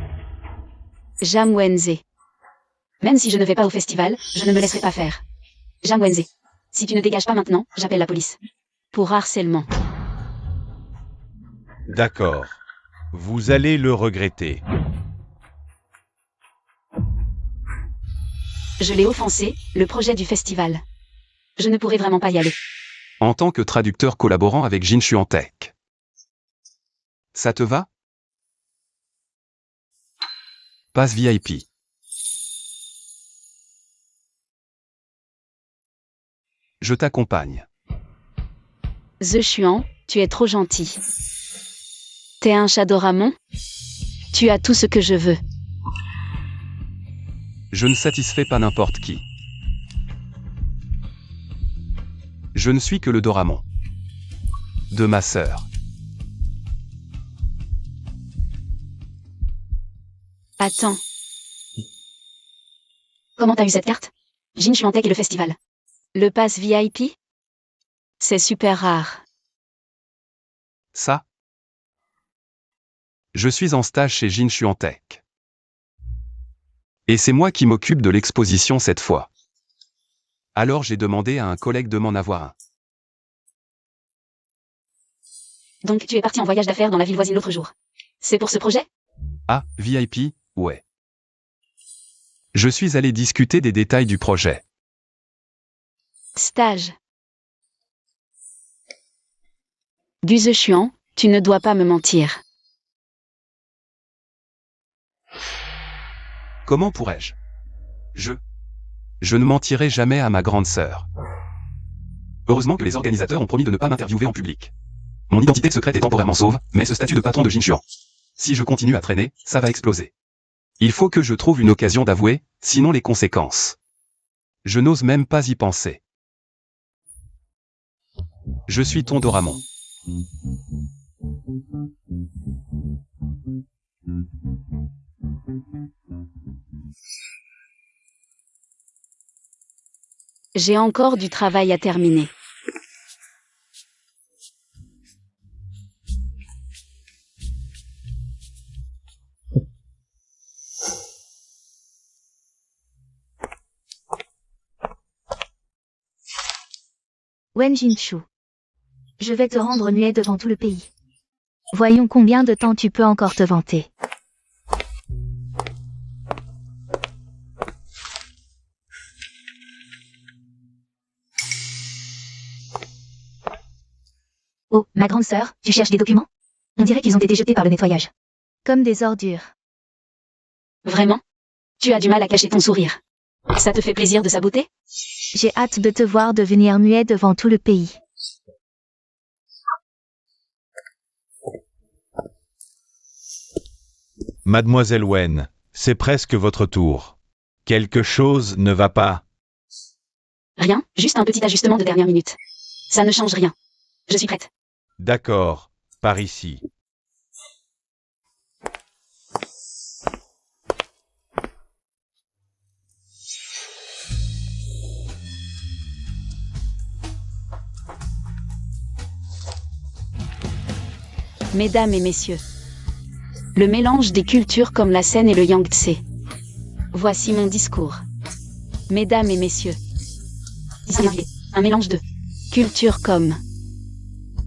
Zhang Wenze. Même si je ne vais pas au festival, je ne me laisserai pas faire. Zhang Wenze. Si tu ne dégages pas maintenant, j'appelle la police. Pour harcèlement. D'accord. Vous allez le regretter. Je l'ai offensé, le projet du festival. Je ne pourrai vraiment pas y aller. En tant que traducteur collaborant avec Jinchu en tech. Ça te va? Passe VIP. Je t'accompagne. Zexuan, tu es trop gentil. T'es un Shadoramon? Tu as tout ce que je veux. Je ne satisfais pas n'importe qui. Je ne suis que le Doramon. De ma sœur. Attends. Comment t'as eu cette carte? Jin Chuantec et le festival. Le pass VIP? C'est super rare. Ça? Je suis en stage chez Jin Chuantec. Et c'est moi qui m'occupe de l'exposition cette fois. Alors j'ai demandé à un collègue de m'en avoir un. Donc tu es parti en voyage d'affaires dans la ville voisine l'autre jour. C'est pour ce projet? Ah, VIP, ouais. Je suis allé discuter des détails du projet. Stage. Guze Chuan, tu ne dois pas me mentir. Comment pourrais-je? Je ne mentirai jamais à ma grande sœur. Heureusement que les organisateurs ont promis de ne pas m'interviewer en public. Mon identité secrète est temporairement sauve, mais ce statut de patron de Jin Chuan. Si je continue à traîner, ça va exploser. Il faut que je trouve une occasion d'avouer, sinon les conséquences. Je n'ose même pas y penser. Je suis ton Doramon. J'ai encore du travail à terminer. Wen Jinshu. Je vais te rendre muet devant tout le pays. Voyons combien de temps tu peux encore te vanter. Oh, ma grande sœur, tu cherches des documents? On dirait qu'ils ont été jetés par le nettoyage. Comme des ordures. Vraiment? Tu as du mal à cacher ton sourire. Ça te fait plaisir de saboter? J'ai hâte de te voir devenir muet devant tout le pays. Mademoiselle Wen, c'est presque votre tour. Quelque chose ne va pas. Rien, juste un petit ajustement de dernière minute. Ça ne change rien. Je suis prête. D'accord, par ici. Mesdames et messieurs. Le mélange des cultures comme la Seine et le Yangtze. Voici mon discours. Mesdames et messieurs. Un mélange de cultures comme...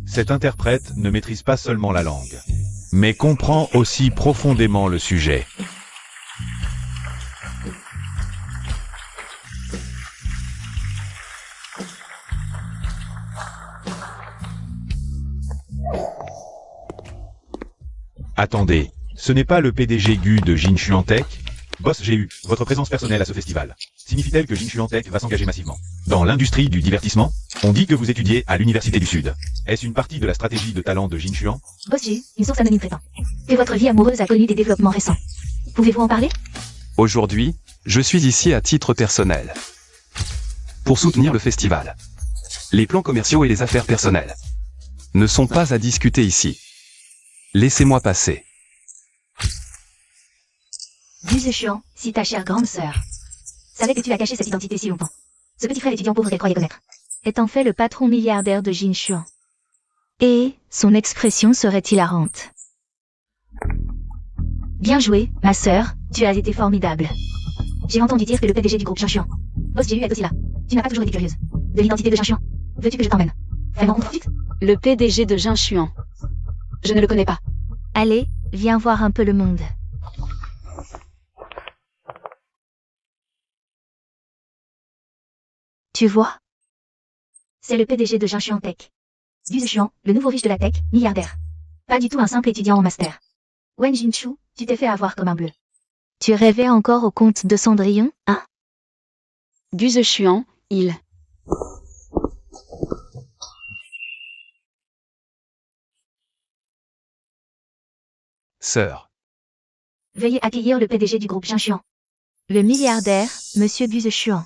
Cet interprète ne maîtrise pas seulement la langue, mais comprend aussi profondément le sujet. Attendez, ce n'est pas le PDG Gu de Jin Chuantec? Boss GU, votre présence personnelle à ce festival signifie-t-elle que Jin Chuantec va s'engager massivement dans l'industrie du divertissement? On dit que vous étudiez à l'Université du Sud. Est-ce une partie de la stratégie de talent de Jin Chuan? Boss J, une source anonyme prétend que votre vie amoureuse a connu des développements récents. Pouvez-vous en parler? Aujourd'hui, je suis ici à titre personnel. Pour soutenir le festival. Les plans commerciaux et les affaires personnelles ne sont pas à discuter ici. Laissez-moi passer. Guze Chuan, si ta chère grande sœur savait que tu as caché cette identité si longtemps. Ce petit frère étudiant pauvre qu'elle croyait connaître est en fait le patron milliardaire de Jin Chuan. Et son expression serait hilarante. Bien joué, ma sœur, tu as été formidable. J'ai entendu dire que le PDG du groupe Jinshuan, Boss Jiu, est aussi là. Tu n'as pas toujours été curieuse de l'identité de Jinshuan. Veux-tu que je t'emmène? Fais-moi rencontre tout de suite. Le PDG de Jin Chuan. Je ne le connais pas. Allez, viens voir un peu le monde. Tu vois? C'est le PDG de Jinshuan Tech. Guze Chuan, le nouveau riche de la tech, milliardaire. Pas du tout un simple étudiant en master. Wen Jinshu, tu t'es fait avoir comme un bleu. Tu rêvais encore au conte de Cendrillon, hein? Guze Chuan, il... Sœur. Veuillez accueillir le PDG du groupe Jinshuan. Le milliardaire, Monsieur Guzeshuan.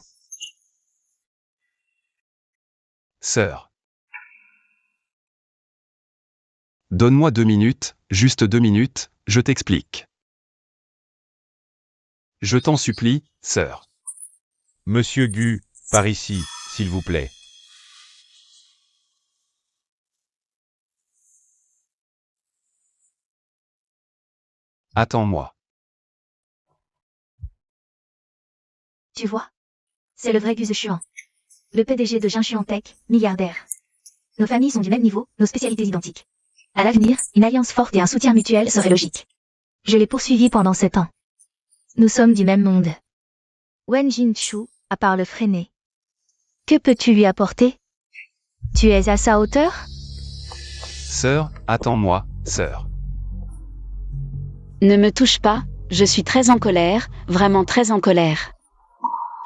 Sœur. Donne-moi 2 minutes, juste 2 minutes, je t'explique. Je t'en supplie, sœur. Monsieur Gu, par ici, s'il vous plaît. Attends-moi. Tu vois? C'est le vrai Guzeshuan. Le PDG de Jinshuan Tech, milliardaire. Nos familles sont du même niveau, nos spécialités identiques. À l'avenir, une alliance forte et un soutien mutuel serait logique. Je l'ai poursuivi pendant 7 ans. Nous sommes du même monde. Wen Jinshu, à part le freiner. Que peux-tu lui apporter? Tu es à sa hauteur? Sœur, attends-moi, sœur. Ne me touche pas, je suis très en colère, vraiment très en colère.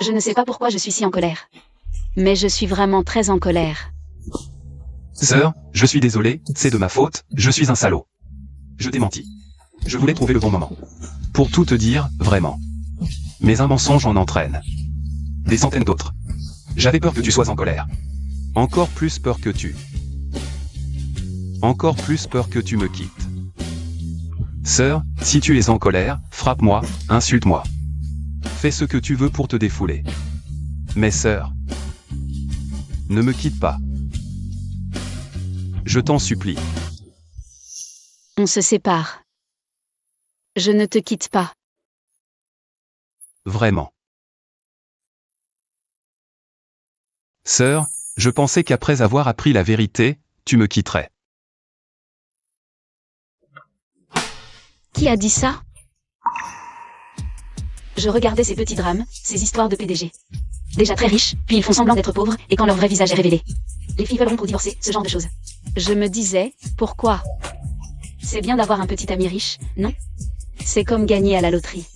Je ne sais pas pourquoi je suis si en colère. Mais je suis vraiment très en colère. Sœur, je suis désolé, c'est de ma faute, je suis un salaud. Je t'ai menti. Je voulais trouver le bon moment. Pour tout te dire, vraiment. Mais un mensonge en entraîne. Des centaines d'autres. J'avais peur que tu sois en colère. Encore plus peur que tu. Encore plus peur que tu me quittes. Sœur, si tu es en colère, frappe-moi, insulte-moi. Fais ce que tu veux pour te défouler. Mais sœur, ne me quitte pas. Je t'en supplie. On se sépare. Je ne te quitte pas. Vraiment. Sœur, je pensais qu'après avoir appris la vérité, tu me quitterais. Qui a dit ça? Je regardais ces petits drames, ces histoires de PDG. Déjà très riches, puis ils font semblant d'être pauvres, et quand leur vrai visage est révélé. Les filles veulent rompre ou divorcer, ce genre de choses. Je me disais, pourquoi? C'est bien d'avoir un petit ami riche, non? C'est comme gagner à la loterie.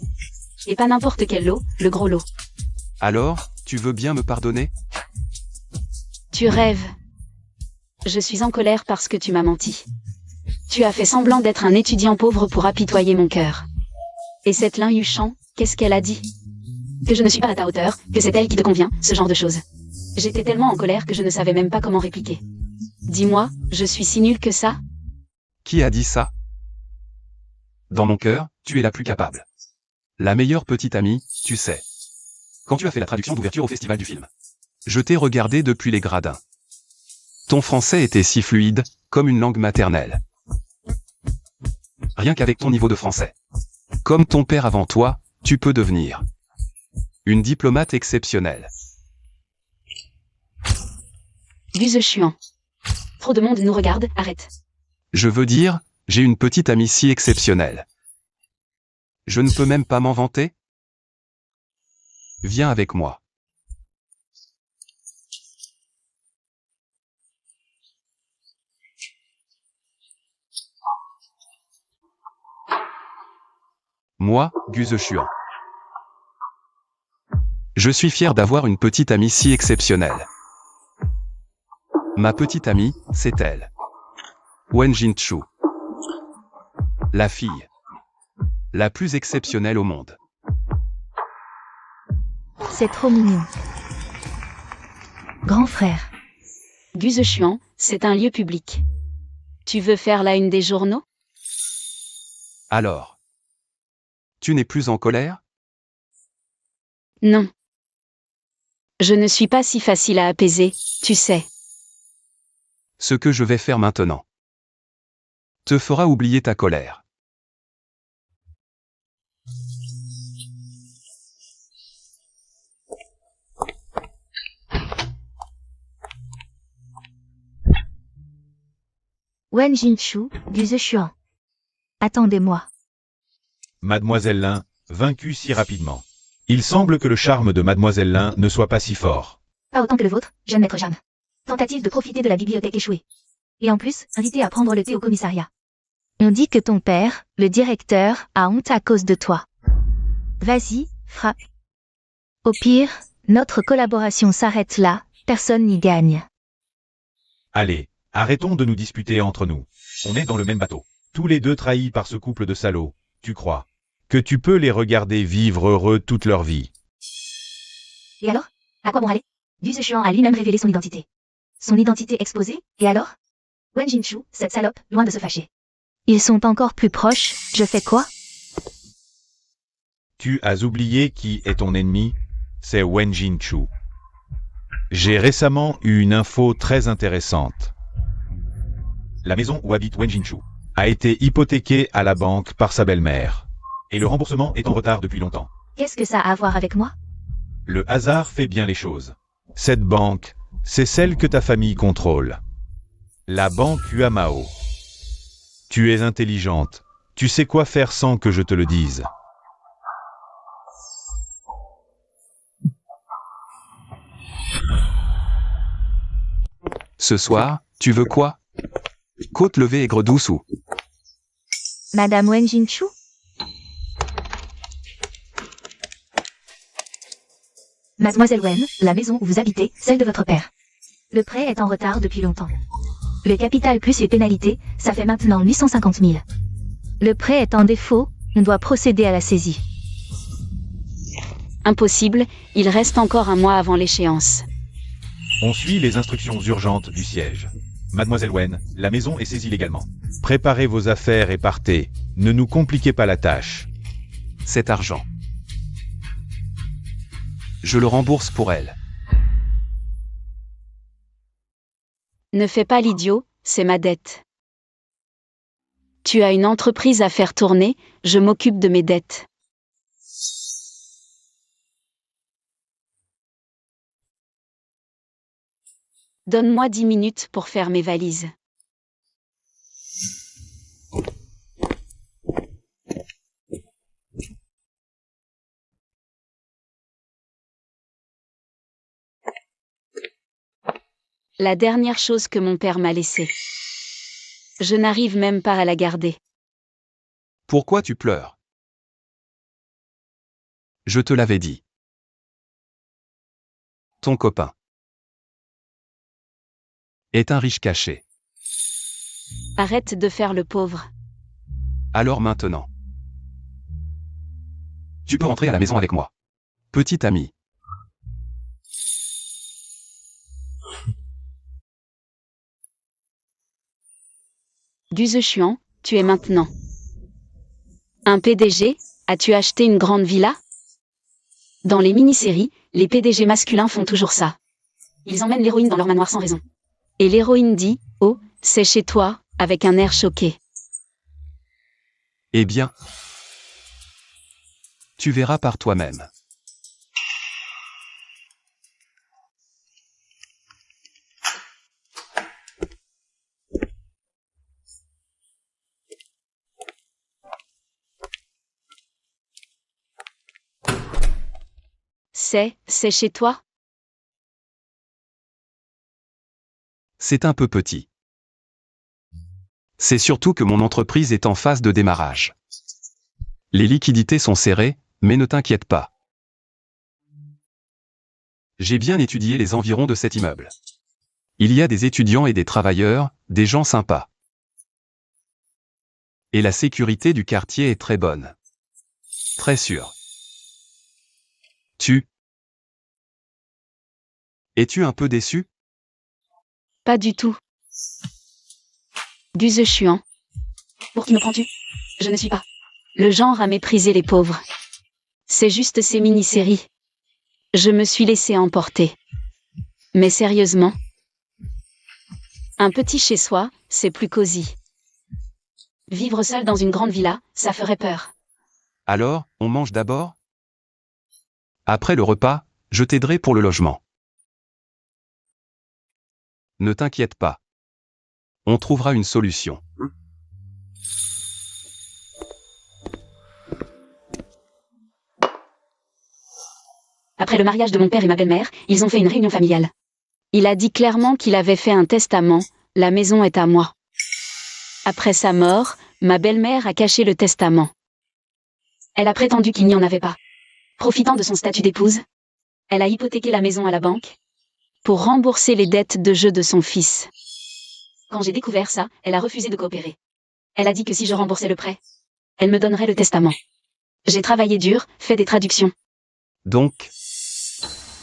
Et pas n'importe quel lot, le gros lot. Alors, tu veux bien me pardonner? Tu rêves. Je suis en colère parce que tu m'as menti. Tu as fait semblant d'être un étudiant pauvre pour apitoyer mon cœur. Et cette Lin Yuchan, qu'est-ce qu'elle a dit? Que je ne suis pas à ta hauteur, que c'est elle qui te convient, ce genre de choses. J'étais tellement en colère que je ne savais même pas comment répliquer. Dis-moi, je suis si nulle que ça? Qui a dit ça? Dans mon cœur, tu es la plus capable. La meilleure petite amie, tu sais. Quand tu as fait la traduction d'ouverture au festival du film. Je t'ai regardé depuis les gradins. Ton français était si fluide, comme une langue maternelle. Rien qu'avec ton niveau de français. Comme ton père avant toi, tu peux devenir une diplomate exceptionnelle. Guzeshuan. Trop de monde nous regarde, arrête. Je veux dire, j'ai une petite amie si exceptionnelle. Je ne peux même pas m'en vanter? Viens avec moi. Moi, Guzeshuan. Je suis fier d'avoir une petite amie si exceptionnelle. Ma petite amie, c'est elle. Wen Jinshu. La fille. La plus exceptionnelle au monde. C'est trop mignon. Grand frère. Guzeshuan, c'est un lieu public. Tu veux faire la une des journaux? Alors. Tu n'es plus en colère? Non. Je ne suis pas si facile à apaiser, tu sais. Ce que je vais faire maintenant te fera oublier ta colère. Wen Jinshu, Guzeshuan. Attendez-moi. Mademoiselle Lin, vaincue si rapidement. Il semble que le charme de Mademoiselle Lin ne soit pas si fort. Pas autant que le vôtre, jeune maître Jeanne. Tentative de profiter de la bibliothèque échouée. Et en plus, invité à prendre le thé au commissariat. On dit que ton père, le directeur, a honte à cause de toi. Vas-y, frappe. Au pire, notre collaboration s'arrête là, personne n'y gagne. Allez, arrêtons de nous disputer entre nous. On est dans le même bateau. Tous les deux trahis par ce couple de salauds, tu crois que tu peux les regarder vivre heureux toute leur vie. Et alors? À quoi bon aller? Du Xuan a lui-même révélé son identité. Son identité exposée, et alors? Wen Jinchu, cette salope, loin de se fâcher. Ils sont encore plus proches, je fais quoi? Tu as oublié qui est ton ennemi? C'est Wen Jinchu. J'ai récemment eu une info très intéressante. La maison où habite Wen Jinchu a été hypothéquée à la banque par sa belle-mère. Et le remboursement est en retard depuis longtemps. Qu'est-ce que ça a à voir avec moi? Le hasard fait bien les choses. Cette banque, c'est celle que ta famille contrôle. La banque Uamao. Tu es intelligente. Tu sais quoi faire sans que je te le dise. Ce soir, tu veux quoi? Côte levée aigre douce ou? Madame Wen Jinchu? Mademoiselle Wen, la maison où vous habitez, celle de votre père. Le prêt est en retard depuis longtemps. Le capital plus les pénalités, ça fait maintenant 850 000. Le prêt est en défaut, on doit procéder à la saisie. Impossible, il reste encore un mois avant l'échéance. On suit les instructions urgentes du siège. Mademoiselle Wen, la maison est saisie légalement. Préparez vos affaires et partez. Ne nous compliquez pas la tâche. Cet argent. Je le rembourse pour elle. Ne fais pas l'idiot, c'est ma dette. Tu as une entreprise à faire tourner, je m'occupe de mes dettes. Donne-moi 10 minutes pour faire mes valises. La dernière chose que mon père m'a laissée. Je n'arrive même pas à la garder. Pourquoi tu pleures? Je te l'avais dit. Ton copain est un riche caché. Arrête de faire le pauvre. Alors maintenant, tu peux rentrer à la maison avec moi. Petit ami. Du Xuan, tu es maintenant un PDG, as-tu acheté une grande villa? Dans les mini-séries, les PDG masculins font toujours ça. Ils emmènent l'héroïne dans leur manoir sans raison. Et l'héroïne dit « Oh, c'est chez toi », avec un air choqué. Eh bien, tu verras par toi-même. C'est chez toi? C'est un peu petit. C'est surtout que mon entreprise est en phase de démarrage. Les liquidités sont serrées, mais ne t'inquiète pas. J'ai bien étudié les environs de cet immeuble. Il y a des étudiants et des travailleurs, des gens sympas. Et la sécurité du quartier est très bonne. Très sûre. Es-tu un peu déçu? Pas du tout. Du Xuan. Pour qui me prends-tu? Je ne suis pas le genre à mépriser les pauvres. C'est juste ces mini-séries. Je me suis laissé emporter. Mais sérieusement, un petit chez-soi, c'est plus cosy. Vivre seul dans une grande villa, ça ferait peur. Alors, on mange d'abord? Après le repas, je t'aiderai pour le logement. Ne t'inquiète pas. On trouvera une solution. Après le mariage de mon père et ma belle-mère, ils ont fait une réunion familiale. Il a dit clairement qu'il avait fait un testament, la maison est à moi. Après sa mort, ma belle-mère a caché le testament. Elle a prétendu qu'il n'y en avait pas. Profitant de son statut d'épouse, elle a hypothéqué la maison à la banque pour rembourser les dettes de jeu de son fils. Quand j'ai découvert ça, elle a refusé de coopérer. Elle a dit que si je remboursais le prêt, elle me donnerait le testament. J'ai travaillé dur, fait des traductions. Donc,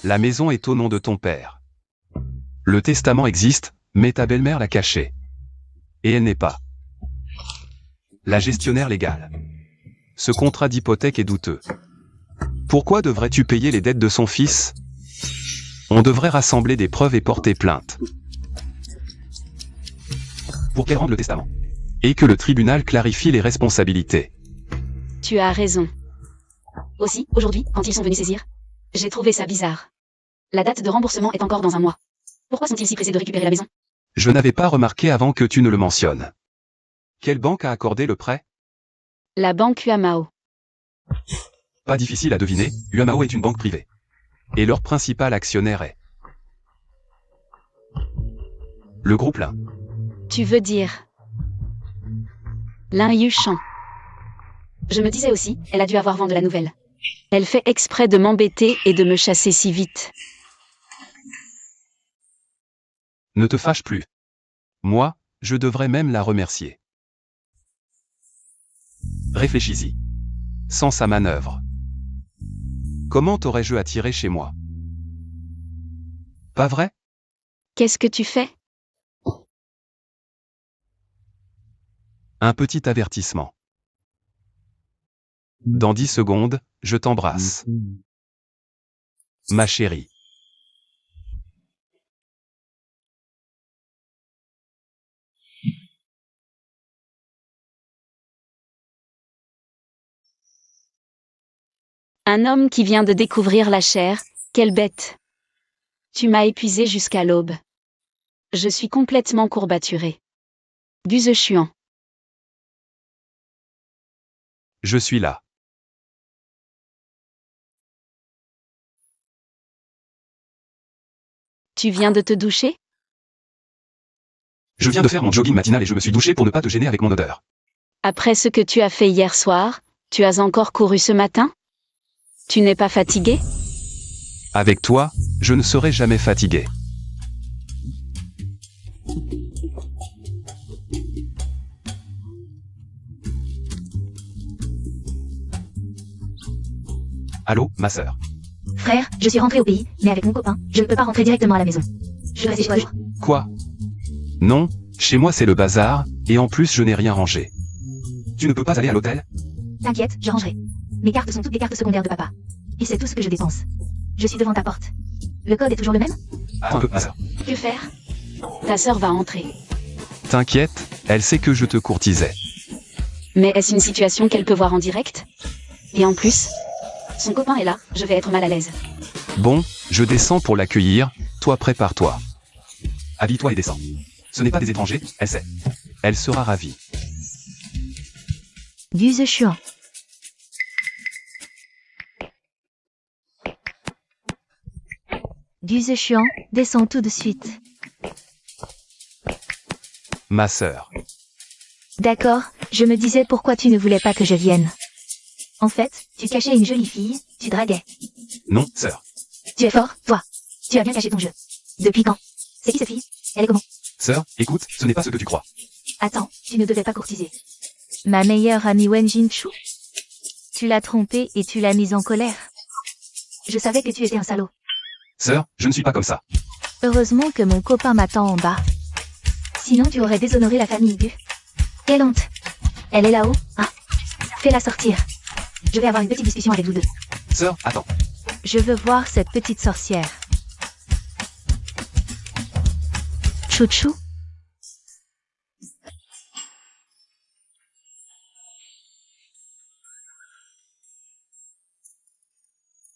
la maison est au nom de ton père. Le testament existe, mais ta belle-mère l'a caché. Et elle n'est pas la gestionnaire légale. Ce contrat d'hypothèque est douteux. Pourquoi devrais-tu payer les dettes de son fils? On devrait rassembler des preuves et porter plainte. Pour qu'elle rende le testament. Et que le tribunal clarifie les responsabilités. Tu as raison. Aussi, aujourd'hui, quand ils sont venus saisir, j'ai trouvé ça bizarre. La date de remboursement est encore dans un mois. Pourquoi sont-ils si pressés de récupérer la maison? Je n'avais pas remarqué avant que tu ne le mentionnes. Quelle banque a accordé le prêt? La banque Uamao. Pas difficile à deviner, Uamao est une banque privée. Et leur principal actionnaire est le groupe Lin. Tu veux dire Lin Yuchan. Je me disais aussi, elle a dû avoir vent de la nouvelle. Elle fait exprès de m'embêter et de me chasser si vite. Ne te fâche plus. Moi, je devrais même la remercier. Réfléchis-y. Sans sa manœuvre. Comment t'aurais-je attiré chez moi? Pas vrai? Qu'est-ce que tu fais? Un petit avertissement. Dans 10 secondes, je t'embrasse. Ma chérie. Un homme qui vient de découvrir la chair, quelle bête. Tu m'as épuisé jusqu'à l'aube. Je suis complètement courbaturé. Buzechuan. Je suis là. Tu viens de te doucher? Je viens de faire mon jogging matinal et je me suis douché pour ne pas te gêner avec mon odeur. Après ce que tu as fait hier soir, tu as encore couru ce matin? Tu n'es pas fatigué? Avec toi, je ne serai jamais fatigué. Allô, ma sœur. Frère, je suis rentré au pays, mais avec mon copain, je ne peux pas rentrer directement à la maison. Je dois rester chez toi. Quoi? Non, chez moi c'est le bazar, et en plus je n'ai rien rangé. Tu ne peux pas aller à l'hôtel? T'inquiète, je rangerai. Mes cartes sont toutes les cartes secondaires de papa. Et c'est tout ce que je dépense. Je suis devant ta porte. Le code est toujours le même? Attends un peu, ma sœur. Que faire? Ta sœur va entrer. T'inquiète, elle sait que je te courtisais. Mais est-ce une situation qu'elle peut voir en direct? Et en plus, son copain est là, je vais être mal à l'aise. Bon, je descends pour l'accueillir, toi prépare-toi. Habille-toi et descends. Ce n'est pas des étrangers, elle sait. Elle sera ravie. Buzechuan. Buzechuan, descends tout de suite. Ma sœur. D'accord, je me disais pourquoi tu ne voulais pas que je vienne. En fait, tu cachais une jolie fille, tu draguais. Non, sœur. Tu es fort, toi. Tu as bien caché ton jeu. Depuis quand? C'est qui cette fille? Elle est comment? Sœur, écoute, ce n'est pas ce que tu crois. Attends, tu ne devais pas courtiser. Ma meilleure amie Wen Jinchu. Tu l'as trompée et tu l'as mise en colère. Je savais que tu étais un salaud. Sœur, je ne suis pas comme ça. Heureusement que mon copain m'attend en bas. Sinon tu aurais déshonoré la famille Gu. Quelle honte. Elle est là-haut, hein? Fais-la sortir. Je vais avoir une petite discussion avec vous deux. Sœur, attends. Je veux voir cette petite sorcière. Chouchou.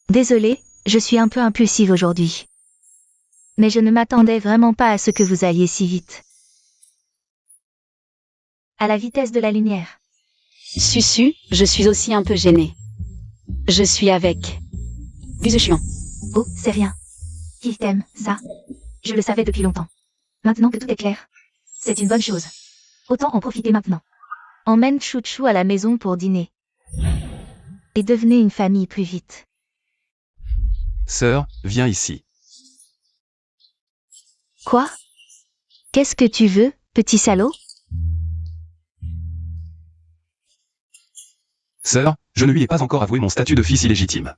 Désolée, je suis un peu impulsive aujourd'hui. Mais je ne m'attendais vraiment pas à ce que vous alliez si vite. À la vitesse de la lumière. Susu, je suis aussi un peu gênée. Je suis avec Buzechuan. Oh, c'est rien. Il t'aime, ça. Je le savais depuis longtemps. Maintenant que tout est clair, c'est une bonne chose. Autant en profiter maintenant. Emmène Chouchou à la maison pour dîner. Et devenez une famille plus vite. Sœur, viens ici. Quoi? Qu'est-ce que tu veux, petit salaud? Sœur, je ne lui ai pas encore avoué mon statut de fils illégitime.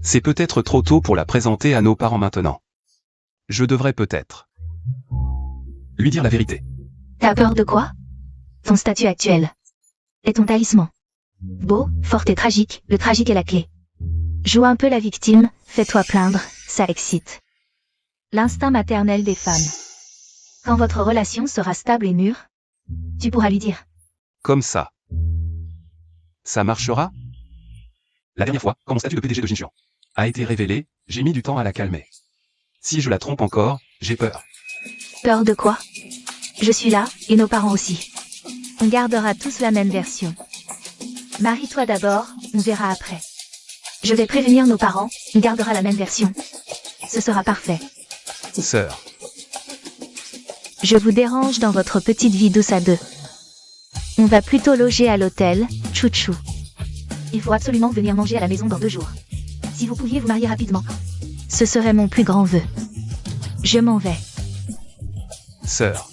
C'est peut-être trop tôt pour la présenter à nos parents maintenant. Je devrais peut-être lui dire la vérité. T'as peur de quoi? Ton statut actuel. Et ton talisman. Beau, fort et tragique, le tragique est la clé. Joue un peu la victime, fais-toi plaindre, ça excite. L'instinct maternel des femmes. Quand votre relation sera stable et mûre, tu pourras lui dire. Comme ça. Ça marchera? La dernière fois, quand mon statut de PDG de Jinchuan a été révélé, j'ai mis du temps à la calmer. Si je la trompe encore, j'ai peur. Peur de quoi? Je suis là, et nos parents aussi. On gardera tous la même version. Marie-toi d'abord, on verra après. Je vais prévenir nos parents, on gardera la même version. Ce sera parfait. Sœur, Je vous dérange dans votre petite vie douce à deux. On va plutôt loger à l'hôtel, chouchou. Il faut absolument venir manger à la maison dans 2 jours. Si vous pouviez vous marier rapidement. Ce serait mon plus grand vœu. Je m'en vais. sœur,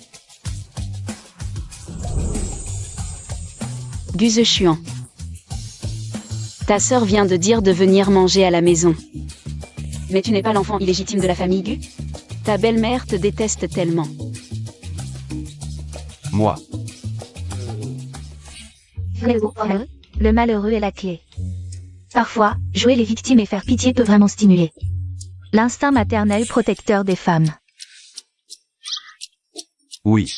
Guzeshuan. Ta sœur vient de dire de venir manger à la maison. Mais tu n'es pas l'enfant illégitime de la famille Gu? Ta belle-mère te déteste tellement. moi, Le malheureux est la clé. Parfois, jouer les victimes et faire pitié peut vraiment stimuler l'instinct maternel protecteur des femmes. oui.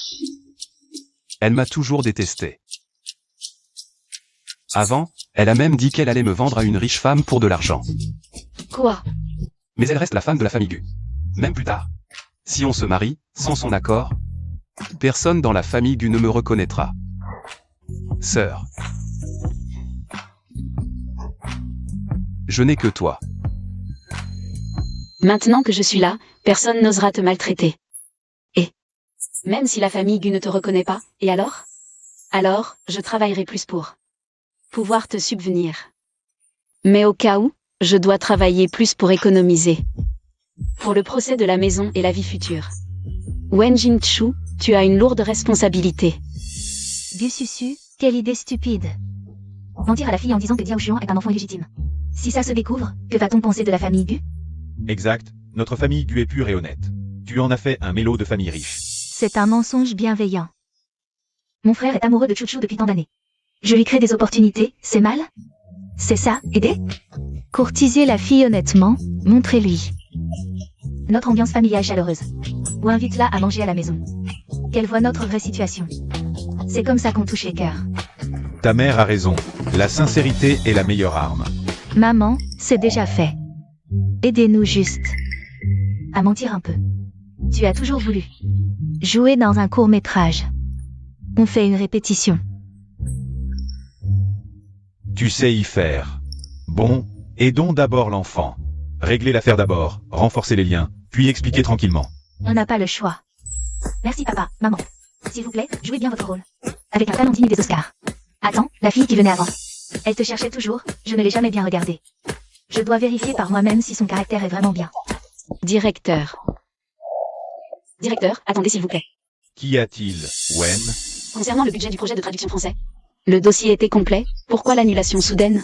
Elle m'a toujours détesté. Avant, elle a même dit qu'elle allait me vendre à une riche femme pour de l'argent. Quoi? Mais elle reste la femme de la famille Gu. Même plus tard. Si on se marie, sans son accord, personne dans la famille Gu ne me reconnaîtra. Sœur. Je n'ai que toi. Maintenant que je suis là, personne n'osera te maltraiter. Et même si la famille Gu ne te reconnaît pas, et alors? Alors, je travaillerai plus pour pouvoir te subvenir. Mais au cas où, je dois travailler plus pour économiser. Pour le procès de la maison et la vie future. Wen Jingchu, tu as une lourde responsabilité. Vieux susu, quelle idée stupide. Mentir à la fille en disant que Diao Xuan est un enfant illégitime. Si ça se découvre, que va-t-on penser de la famille Gu? Exact, notre famille Gu est pure et honnête. Tu en as fait un mélo de famille riche. C'est un mensonge bienveillant. Mon frère est amoureux de Chouchou depuis tant d'années. Je lui crée des opportunités, c'est mal? C'est ça, aider? Courtisez la fille honnêtement, montrez-lui notre ambiance familiale chaleureuse. Ou invite-la à manger à la maison. Qu'elle voit notre vraie situation. C'est comme ça qu'on touche les cœurs. Ta mère a raison, la sincérité est la meilleure arme. Maman, c'est déjà fait. Aidez-nous juste à mentir un peu. Tu as toujours voulu jouer dans un court-métrage. On fait une répétition. Tu sais y faire. Bon, aidons d'abord l'enfant. Régler l'affaire d'abord, renforcer les liens, puis expliquer tranquillement. On n'a pas le choix. Merci papa, maman. S'il vous plaît, jouez bien votre rôle. Avec un talent digne des Oscars. Attends, la fille qui venait avant. Elle te cherchait toujours, je ne l'ai jamais bien regardée. Je dois vérifier par moi-même si son caractère est vraiment bien. Directeur. Directeur, attendez s'il vous plaît. Qu'y a-t-il, Wen? Concernant le budget du projet de traduction français. Le dossier était complet, pourquoi l'annulation soudaine?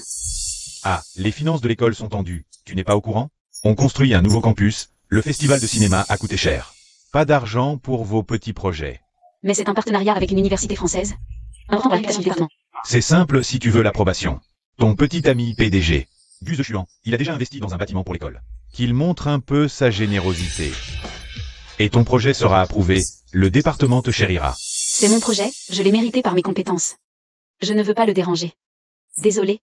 Ah, les finances de l'école sont tendues. Tu n'es pas au courant? On construit un nouveau campus, le festival de cinéma a coûté cher. Pas d'argent pour vos petits projets. Mais c'est un partenariat avec une université française. Un grand réputation du département. C'est simple si tu veux l'approbation. Ton petit ami PDG, Gus de Chuan, il a déjà investi dans un bâtiment pour l'école. Qu'il montre un peu sa générosité. Et ton projet sera approuvé, le département te chérira. C'est mon projet, je l'ai mérité par mes compétences. Je ne veux pas le déranger. Désolé.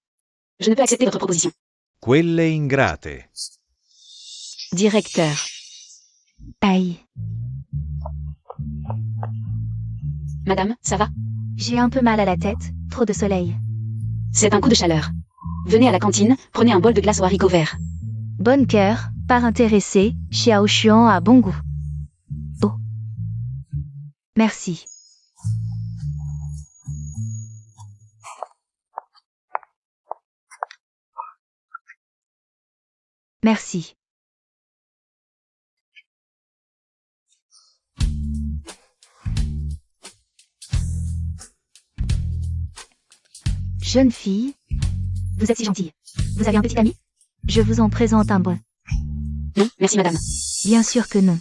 Je ne peux accepter votre proposition. Quelle ingrate. Directeur. Aïe. Madame, ça va? J'ai un peu mal à la tête, trop de soleil. C'est un coup de chaleur. Venez à la cantine, prenez un bol de glace aux haricots verts. Bonne cœur, par intéressé, Xiao Xuan a bon goût. Oh. Merci. Merci. Jeune fille, Vous êtes si gentille. Vous avez un petit ami? Je vous en présente un bon. Non, merci madame. Bien sûr que non.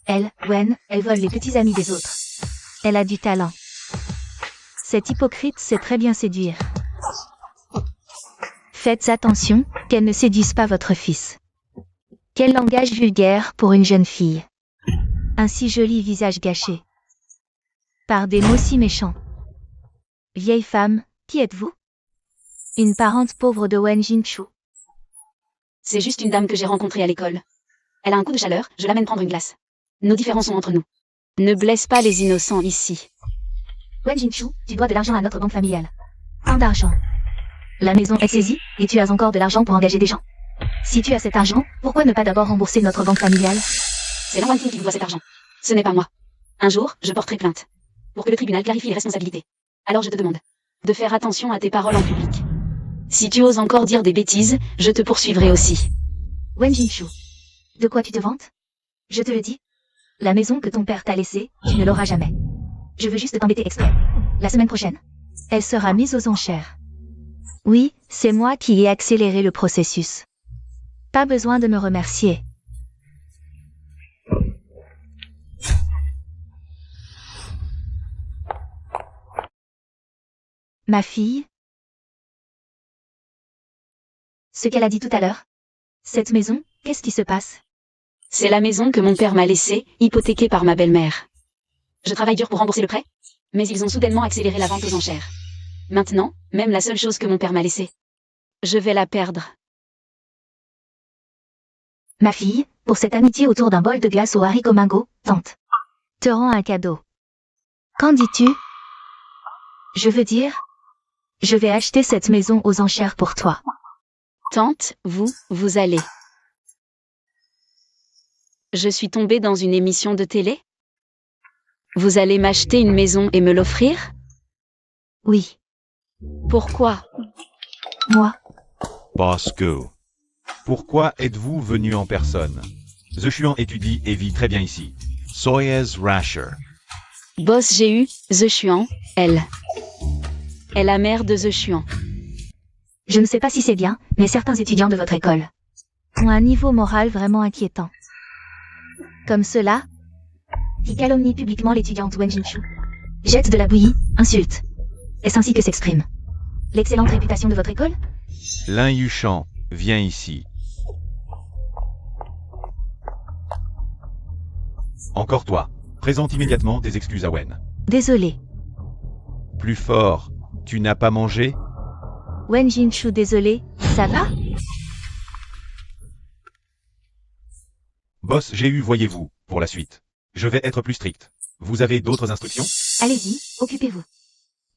Elle, Wen, elle vole les petits amis des autres. Elle a du talent. Cette hypocrite sait très bien séduire. Faites attention, qu'elle ne séduise pas votre fils. Quel langage vulgaire pour une jeune fille. Un si joli visage gâché. Par des mots si méchants. Vieille femme, qui êtes-vous? Une parente pauvre de Wen Jinchu. C'est juste une dame que j'ai rencontrée à l'école. Elle a un coup de chaleur, je l'amène prendre une glace. Nos différends sont entre nous. Ne blesse pas les innocents ici. Wen Jinchu, tu dois de l'argent à notre banque familiale. Tant d'argent. La maison est saisie, et tu as encore de l'argent pour engager des gens. Si tu as cet argent, pourquoi ne pas d'abord rembourser notre banque familiale? C'est Lan Wanting qui vous doit cet argent. Ce n'est pas moi. Un jour, je porterai plainte. Pour que le tribunal clarifie les responsabilités. Alors je te demande de faire attention à tes paroles en public. Si tu oses encore dire des bêtises, je te poursuivrai aussi. Wen Jinchu. De quoi tu te vantes? Je te le dis. La maison que ton père t'a laissée, tu ne l'auras jamais. Je veux juste t'embêter exprès. La semaine prochaine, elle sera mise aux enchères. Oui, c'est moi qui ai accéléré le processus. Pas besoin de me remercier. Ma fille? Ce qu'elle a dit tout à l'heure? Cette maison, qu'est-ce qui se passe? C'est la maison que mon père m'a laissée, hypothéquée par ma belle-mère. Je travaille dur pour rembourser le prêt, mais ils ont soudainement accéléré la vente aux enchères. Maintenant, même la seule chose que mon père m'a laissée, je vais la perdre. Ma fille, pour cette amitié autour d'un bol de glace au haricot mango, tante te rend un cadeau. Qu'en dis-tu? Je veux dire, je vais acheter cette maison aux enchères pour toi. Tante, vous allez. Je suis tombée dans une émission de télé? Vous allez m'acheter une maison et me l'offrir? Oui. Pourquoi? Moi. Boss Go. Pourquoi êtes-vous venu en personne? The Xuan étudie et vit très bien ici. Soyez Rasher. Boss, j'ai eu The Xuan, elle. est la mère de The Xuan. Je ne sais pas si c'est bien, mais certains étudiants de votre école ont un niveau moral vraiment inquiétant. Comme cela, qui calomnie publiquement l'étudiante Wen Jinchu, jette de la bouillie, insulte. Est-ce ainsi que s'exprime l'excellente réputation de votre école? Lin Yushan, viens ici. Encore toi. Présente immédiatement tes excuses à Wen. Désolé. Plus fort. Tu n'as pas mangé? Wen Jinchu, désolé, ça va? Boss, j'ai eu, voyez-vous, pour la suite. Je vais être plus strict. Vous avez d'autres instructions? Allez-y, occupez-vous.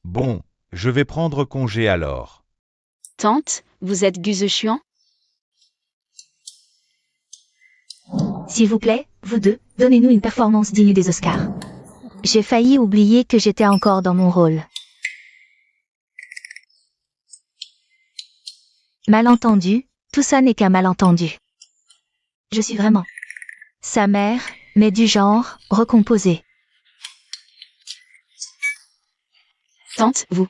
Bon, je vais prendre congé alors. Tante, vous êtes Gu The Xuan? S'il vous plaît, vous deux, donnez-nous une performance digne des Oscars. J'ai failli oublier que j'étais encore dans mon rôle. Malentendu, tout ça n'est qu'un malentendu. Je suis vraiment sa mère, mais du genre recomposé. Tante, vous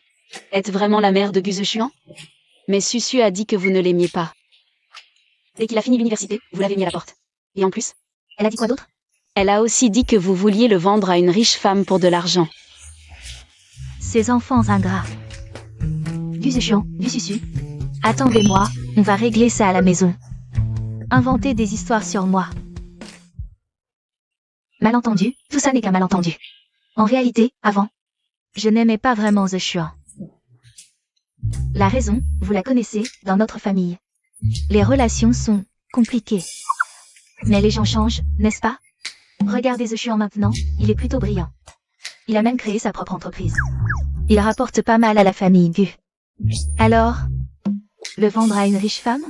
êtes vraiment la mère de Gu The Xuan? Mais Susu a dit que vous ne l'aimiez pas. Dès qu'il a fini l'université, vous l'avez mis à la porte. Et en plus, Elle a dit quoi d'autre? elle a aussi dit que vous vouliez le vendre à une riche femme pour de l'argent. Ces enfants ingrats. Du Xuan, du Susu. Attendez-moi, on va régler ça à la maison. Inventer des histoires sur moi. Malentendu, tout ça n'est qu'un malentendu. En réalité, avant, je n'aimais pas vraiment The Xuan. La raison, vous la connaissez, dans notre famille. Les relations sont compliquées. Mais les gens changent, n'est-ce pas? Regardez The Xuan maintenant, il est plutôt brillant. Il a même créé sa propre entreprise. Il rapporte pas mal à la famille Gu. Alors, le vendre à une riche femme?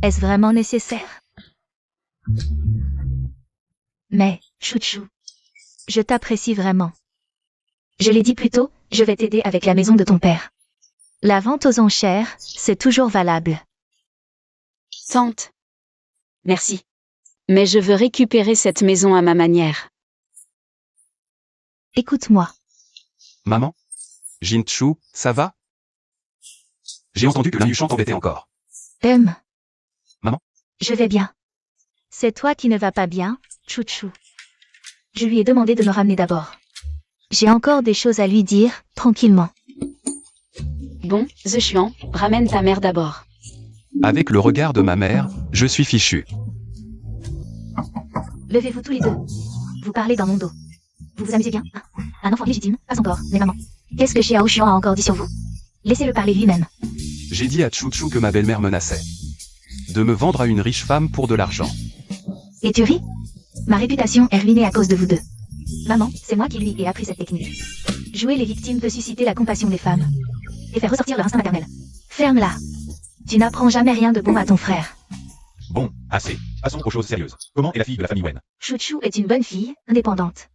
Est-ce vraiment nécessaire? Mais, chouchou, je t'apprécie vraiment. Je l'ai dit plus tôt, je vais t'aider avec la maison de ton père. La vente aux enchères, c'est toujours valable. Tante. Merci. Mais je veux récupérer cette maison à ma manière. Écoute-moi. Maman? Jinchu, ça va? J'ai entendu que l'inuchant t'embêtait encore. Maman? Je vais bien. C'est toi qui ne vas pas bien, chouchou. Je lui ai demandé de me ramener d'abord. J'ai encore des choses à lui dire, tranquillement. Bon, The Chuan, ramène ta mère d'abord. Avec le regard de ma mère, je suis fichu. Levez-vous tous les deux. Vous parlez dans mon dos. Vous vous amusez bien, hein? Un enfant légitime, pas encore, mais maman. Qu'est-ce que Xiao Xuan a encore dit sur vous? Laissez-le parler lui-même. J'ai dit à Chouchou que ma belle-mère menaçait de me vendre à une riche femme pour de l'argent. Et tu ris? Ma réputation est ruinée à cause de vous deux. Maman, c'est moi qui lui ai appris cette technique. Jouer les victimes peut susciter la compassion des femmes et faire ressortir leur instinct maternel. Ferme-la. Tu n'apprends jamais rien de bon à ton frère. Bon, assez. Passons aux choses sérieuses. Comment est la fille de la famille Wen? Chouchou est une bonne fille, indépendante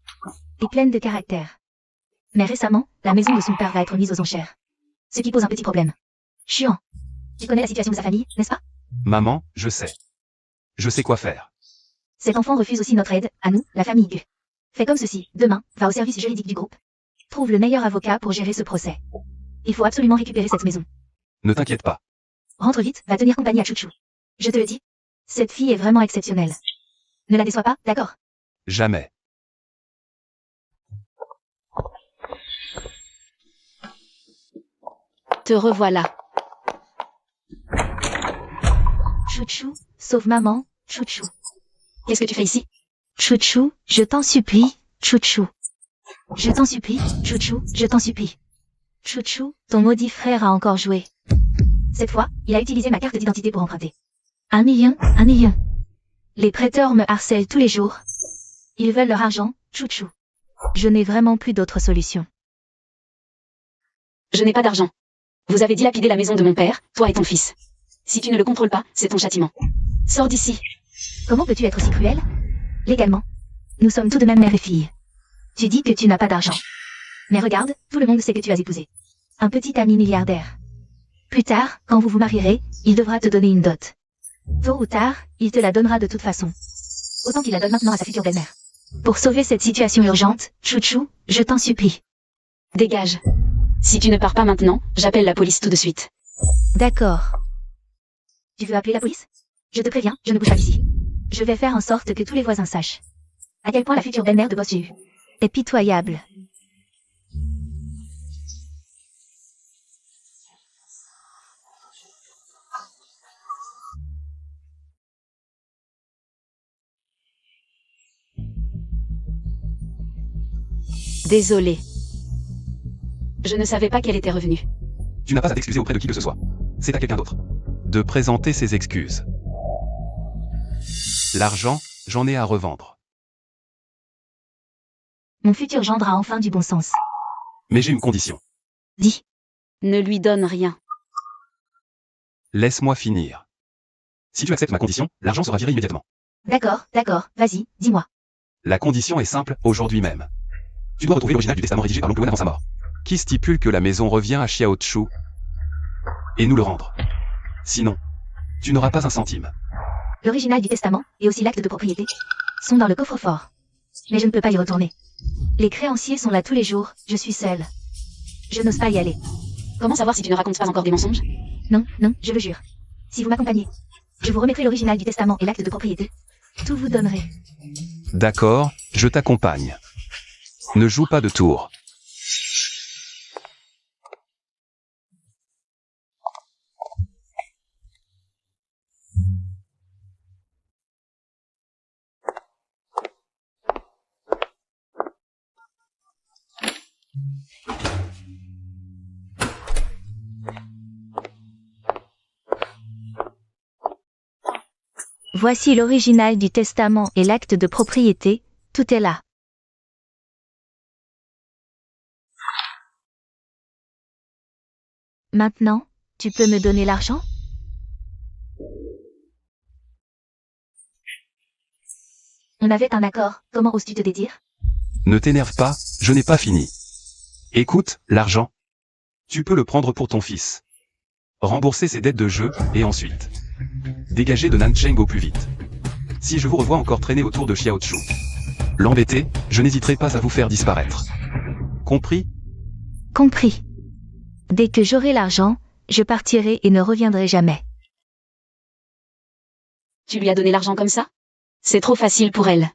et pleine de caractère. Mais récemment, la maison de son père va être mise aux enchères. Ce qui pose un petit problème. Chuan, tu connais la situation de sa famille, n'est-ce pas? Maman, je sais. Je sais quoi faire. Cet enfant refuse aussi notre aide, à nous, la famille Gu. Fais comme ceci, demain, va au service juridique du groupe. Trouve le meilleur avocat pour gérer ce procès. Il faut absolument récupérer cette maison. Ne t'inquiète pas. Rentre vite, va tenir compagnie à Chouchou. Je te le dis, cette fille est vraiment exceptionnelle. Ne la déçois pas, d'accord? Jamais. Te revoilà. Chouchou, sauve maman, Chouchou. Qu'est-ce que tu fais ici? Chouchou, je t'en supplie, Chouchou. Je t'en supplie, Chouchou, je t'en supplie. Chouchou, ton maudit frère a encore joué. Cette fois, il a utilisé ma carte d'identité pour emprunter. 1 million, 1 million. Les prêteurs me harcèlent tous les jours. Ils veulent leur argent, Chouchou. Je n'ai vraiment plus d'autre solution. Je n'ai pas d'argent. Vous avez dilapidé la maison de mon père, toi et ton fils. Si tu ne le contrôles pas, c'est ton châtiment. Sors d'ici. Comment peux-tu être aussi cruel? Légalement. Nous sommes tout de même mère et fille. Tu dis que tu n'as pas d'argent. Mais regarde, tout le monde sait que tu as épousé un petit ami milliardaire. Plus tard, quand vous vous marierez, il devra te donner une dot. Tôt ou tard, il te la donnera de toute façon. Autant qu'il la donne maintenant à sa future belle-mère. Pour sauver cette situation urgente, Chouchou, je t'en supplie. Dégage. Si tu ne pars pas maintenant, j'appelle la police tout de suite. D'accord. Tu veux appeler la police? Je te préviens, je ne bouge pas d'ici. Je vais faire en sorte que tous les voisins sachent à quel point la future belle-mère de boss j'ai eu est pitoyable. Désolée. Je ne savais pas qu'elle était revenue. Tu n'as pas à t'excuser auprès de qui que ce soit. C'est à quelqu'un d'autre de présenter ses excuses. L'argent, j'en ai à revendre. Mon futur gendre a enfin du bon sens. Mais j'ai une condition. Dis. Ne lui donne rien. Laisse-moi finir. Si tu acceptes ma condition, l'argent sera viré immédiatement. D'accord, vas-y, dis-moi. La condition est simple, aujourd'hui même. Tu dois retrouver l'original du testament rédigé par l'oncle Wen avant sa mort, qui stipule que la maison revient à Xiao Chu et nous le rendre. Sinon, tu n'auras pas un centime. L'original du testament, et aussi l'acte de propriété, sont dans le coffre-fort. Mais je ne peux pas y retourner. Les créanciers sont là tous les jours, je suis seule. Je n'ose pas y aller. Comment savoir si tu ne racontes pas encore des mensonges? Non, je le jure. Si vous m'accompagnez, je vous remettrai l'original du testament et l'acte de propriété. Tout vous donnerai. D'accord, je t'accompagne. Ne joue pas de tour. Voici l'original du testament et l'acte de propriété, tout est là. Maintenant, tu peux me donner l'argent? On avait un accord, comment oses-tu te dédire? Ne t'énerve pas, je n'ai pas fini. Écoute, l'argent. Tu peux le prendre pour ton fils. Rembourser ses dettes de jeu, et ensuite dégager de Nancheng au plus vite. Si je vous revois encore traîner autour de Xiao Chu, l'embêter, je n'hésiterai pas à vous faire disparaître. Compris? Compris. Dès que j'aurai l'argent, je partirai et ne reviendrai jamais. Tu lui as donné l'argent comme ça? C'est trop facile pour elle.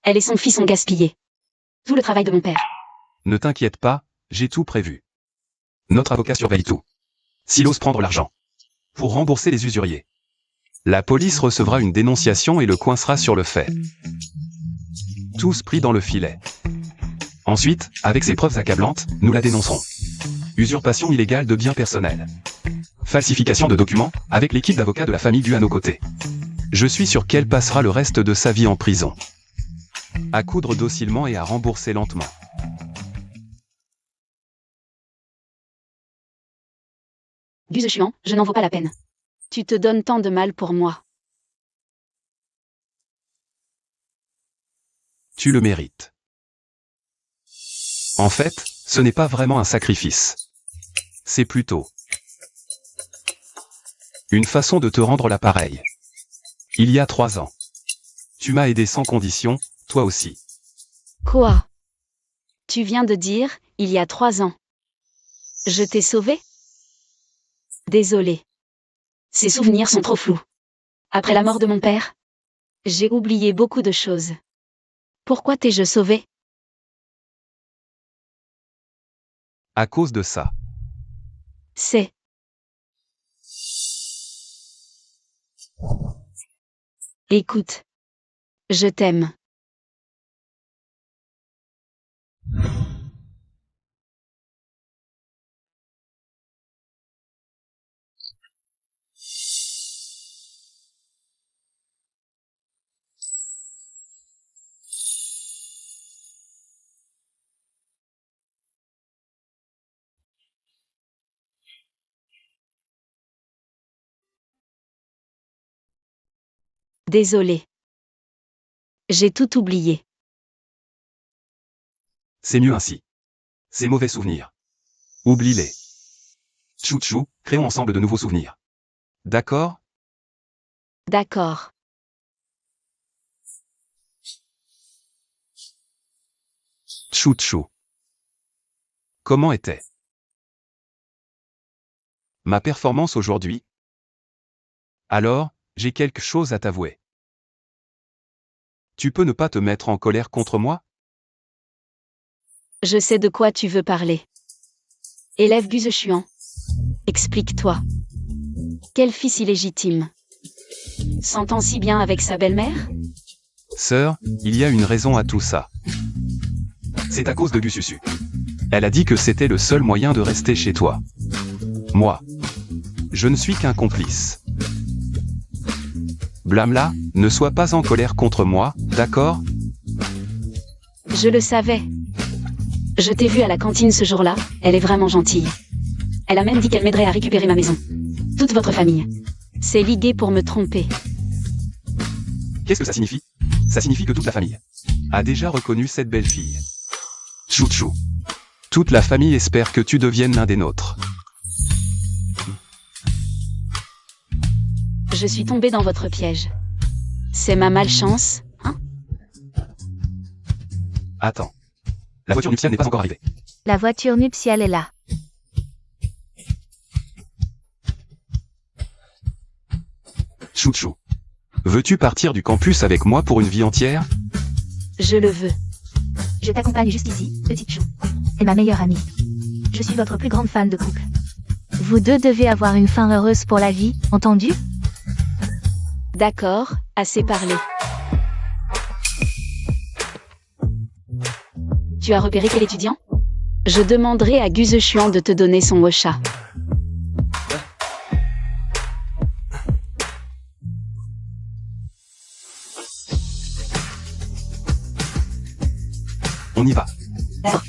Elle et son fils ont gaspillé tout le travail de mon père. Ne t'inquiète pas, j'ai tout prévu. Notre avocat surveille tout. S'il ose prendre l'argent pour rembourser les usuriers, la police recevra une dénonciation et le coincera sur le fait. Tous pris dans le filet. Ensuite, avec ces preuves accablantes, nous la dénoncerons. Usurpation illégale de biens personnels. Falsification de documents, avec l'équipe d'avocats de la famille Gu à nos côtés. Je suis sûr qu'elle passera le reste de sa vie en prison. À coudre docilement et à rembourser lentement. Gu Zeshuan, je n'en vaux pas la peine. Tu te donnes tant de mal pour moi. Tu le mérites. En fait, ce n'est pas vraiment un sacrifice. C'est plutôt une façon de te rendre l'appareil. Il y a 3 ans. Tu m'as aidé sans condition, toi aussi. Quoi? Tu viens de dire, il y a 3 ans. Je t'ai sauvé? Désolé. Ces souvenirs sont trop flous. Après la mort de mon père, j'ai oublié beaucoup de choses. Pourquoi t'ai-je sauvé? À cause de ça. C'est... Écoute. Je t'aime. Désolé. J'ai tout oublié. C'est mieux ainsi. Ces mauvais souvenirs. Oublie-les. Chou-chou, créons ensemble de nouveaux souvenirs. D'accord? D'accord. Chou-chou. Comment était ma performance aujourd'hui? Alors, j'ai quelque chose à t'avouer. Tu peux ne pas te mettre en colère contre moi? Je sais de quoi tu veux parler. Élève Gu Zeshuan. Explique-toi. Quel fils illégitime. S'entend si bien avec sa belle-mère? Sœur, il y a une raison à tout ça. C'est à cause de Gu Susu. Elle a dit que c'était le seul moyen de rester chez toi. Moi, je ne suis qu'un complice. Blâme-la, ne sois pas en colère contre moi, d'accord? Je le savais. Je t'ai vu à la cantine ce jour-là, elle est vraiment gentille. Elle a même dit qu'elle m'aiderait à récupérer ma maison. Toute votre famille. C'est ligué pour me tromper. Qu'est-ce que ça signifie? Ça signifie que toute la famille a déjà reconnu cette belle fille. Chou-chou. Toute la famille espère que tu deviennes l'un des nôtres. Je suis tombée dans votre piège. C'est ma malchance, hein? Attends. La voiture nuptiale n'est pas encore arrivée. La voiture nuptiale est là. Chou-chou. Veux-tu partir du campus avec moi pour une vie entière? Je le veux. Je t'accompagne jusqu'ici, petite chou. C'est ma meilleure amie. Je suis votre plus grande fan de couple. Vous deux devez avoir une fin heureuse pour la vie, entendu? D'accord, assez parlé. Tu as repéré quel étudiant? Je demanderai à Gu Zeshuan de te donner son Ocha. On y va. D'accord.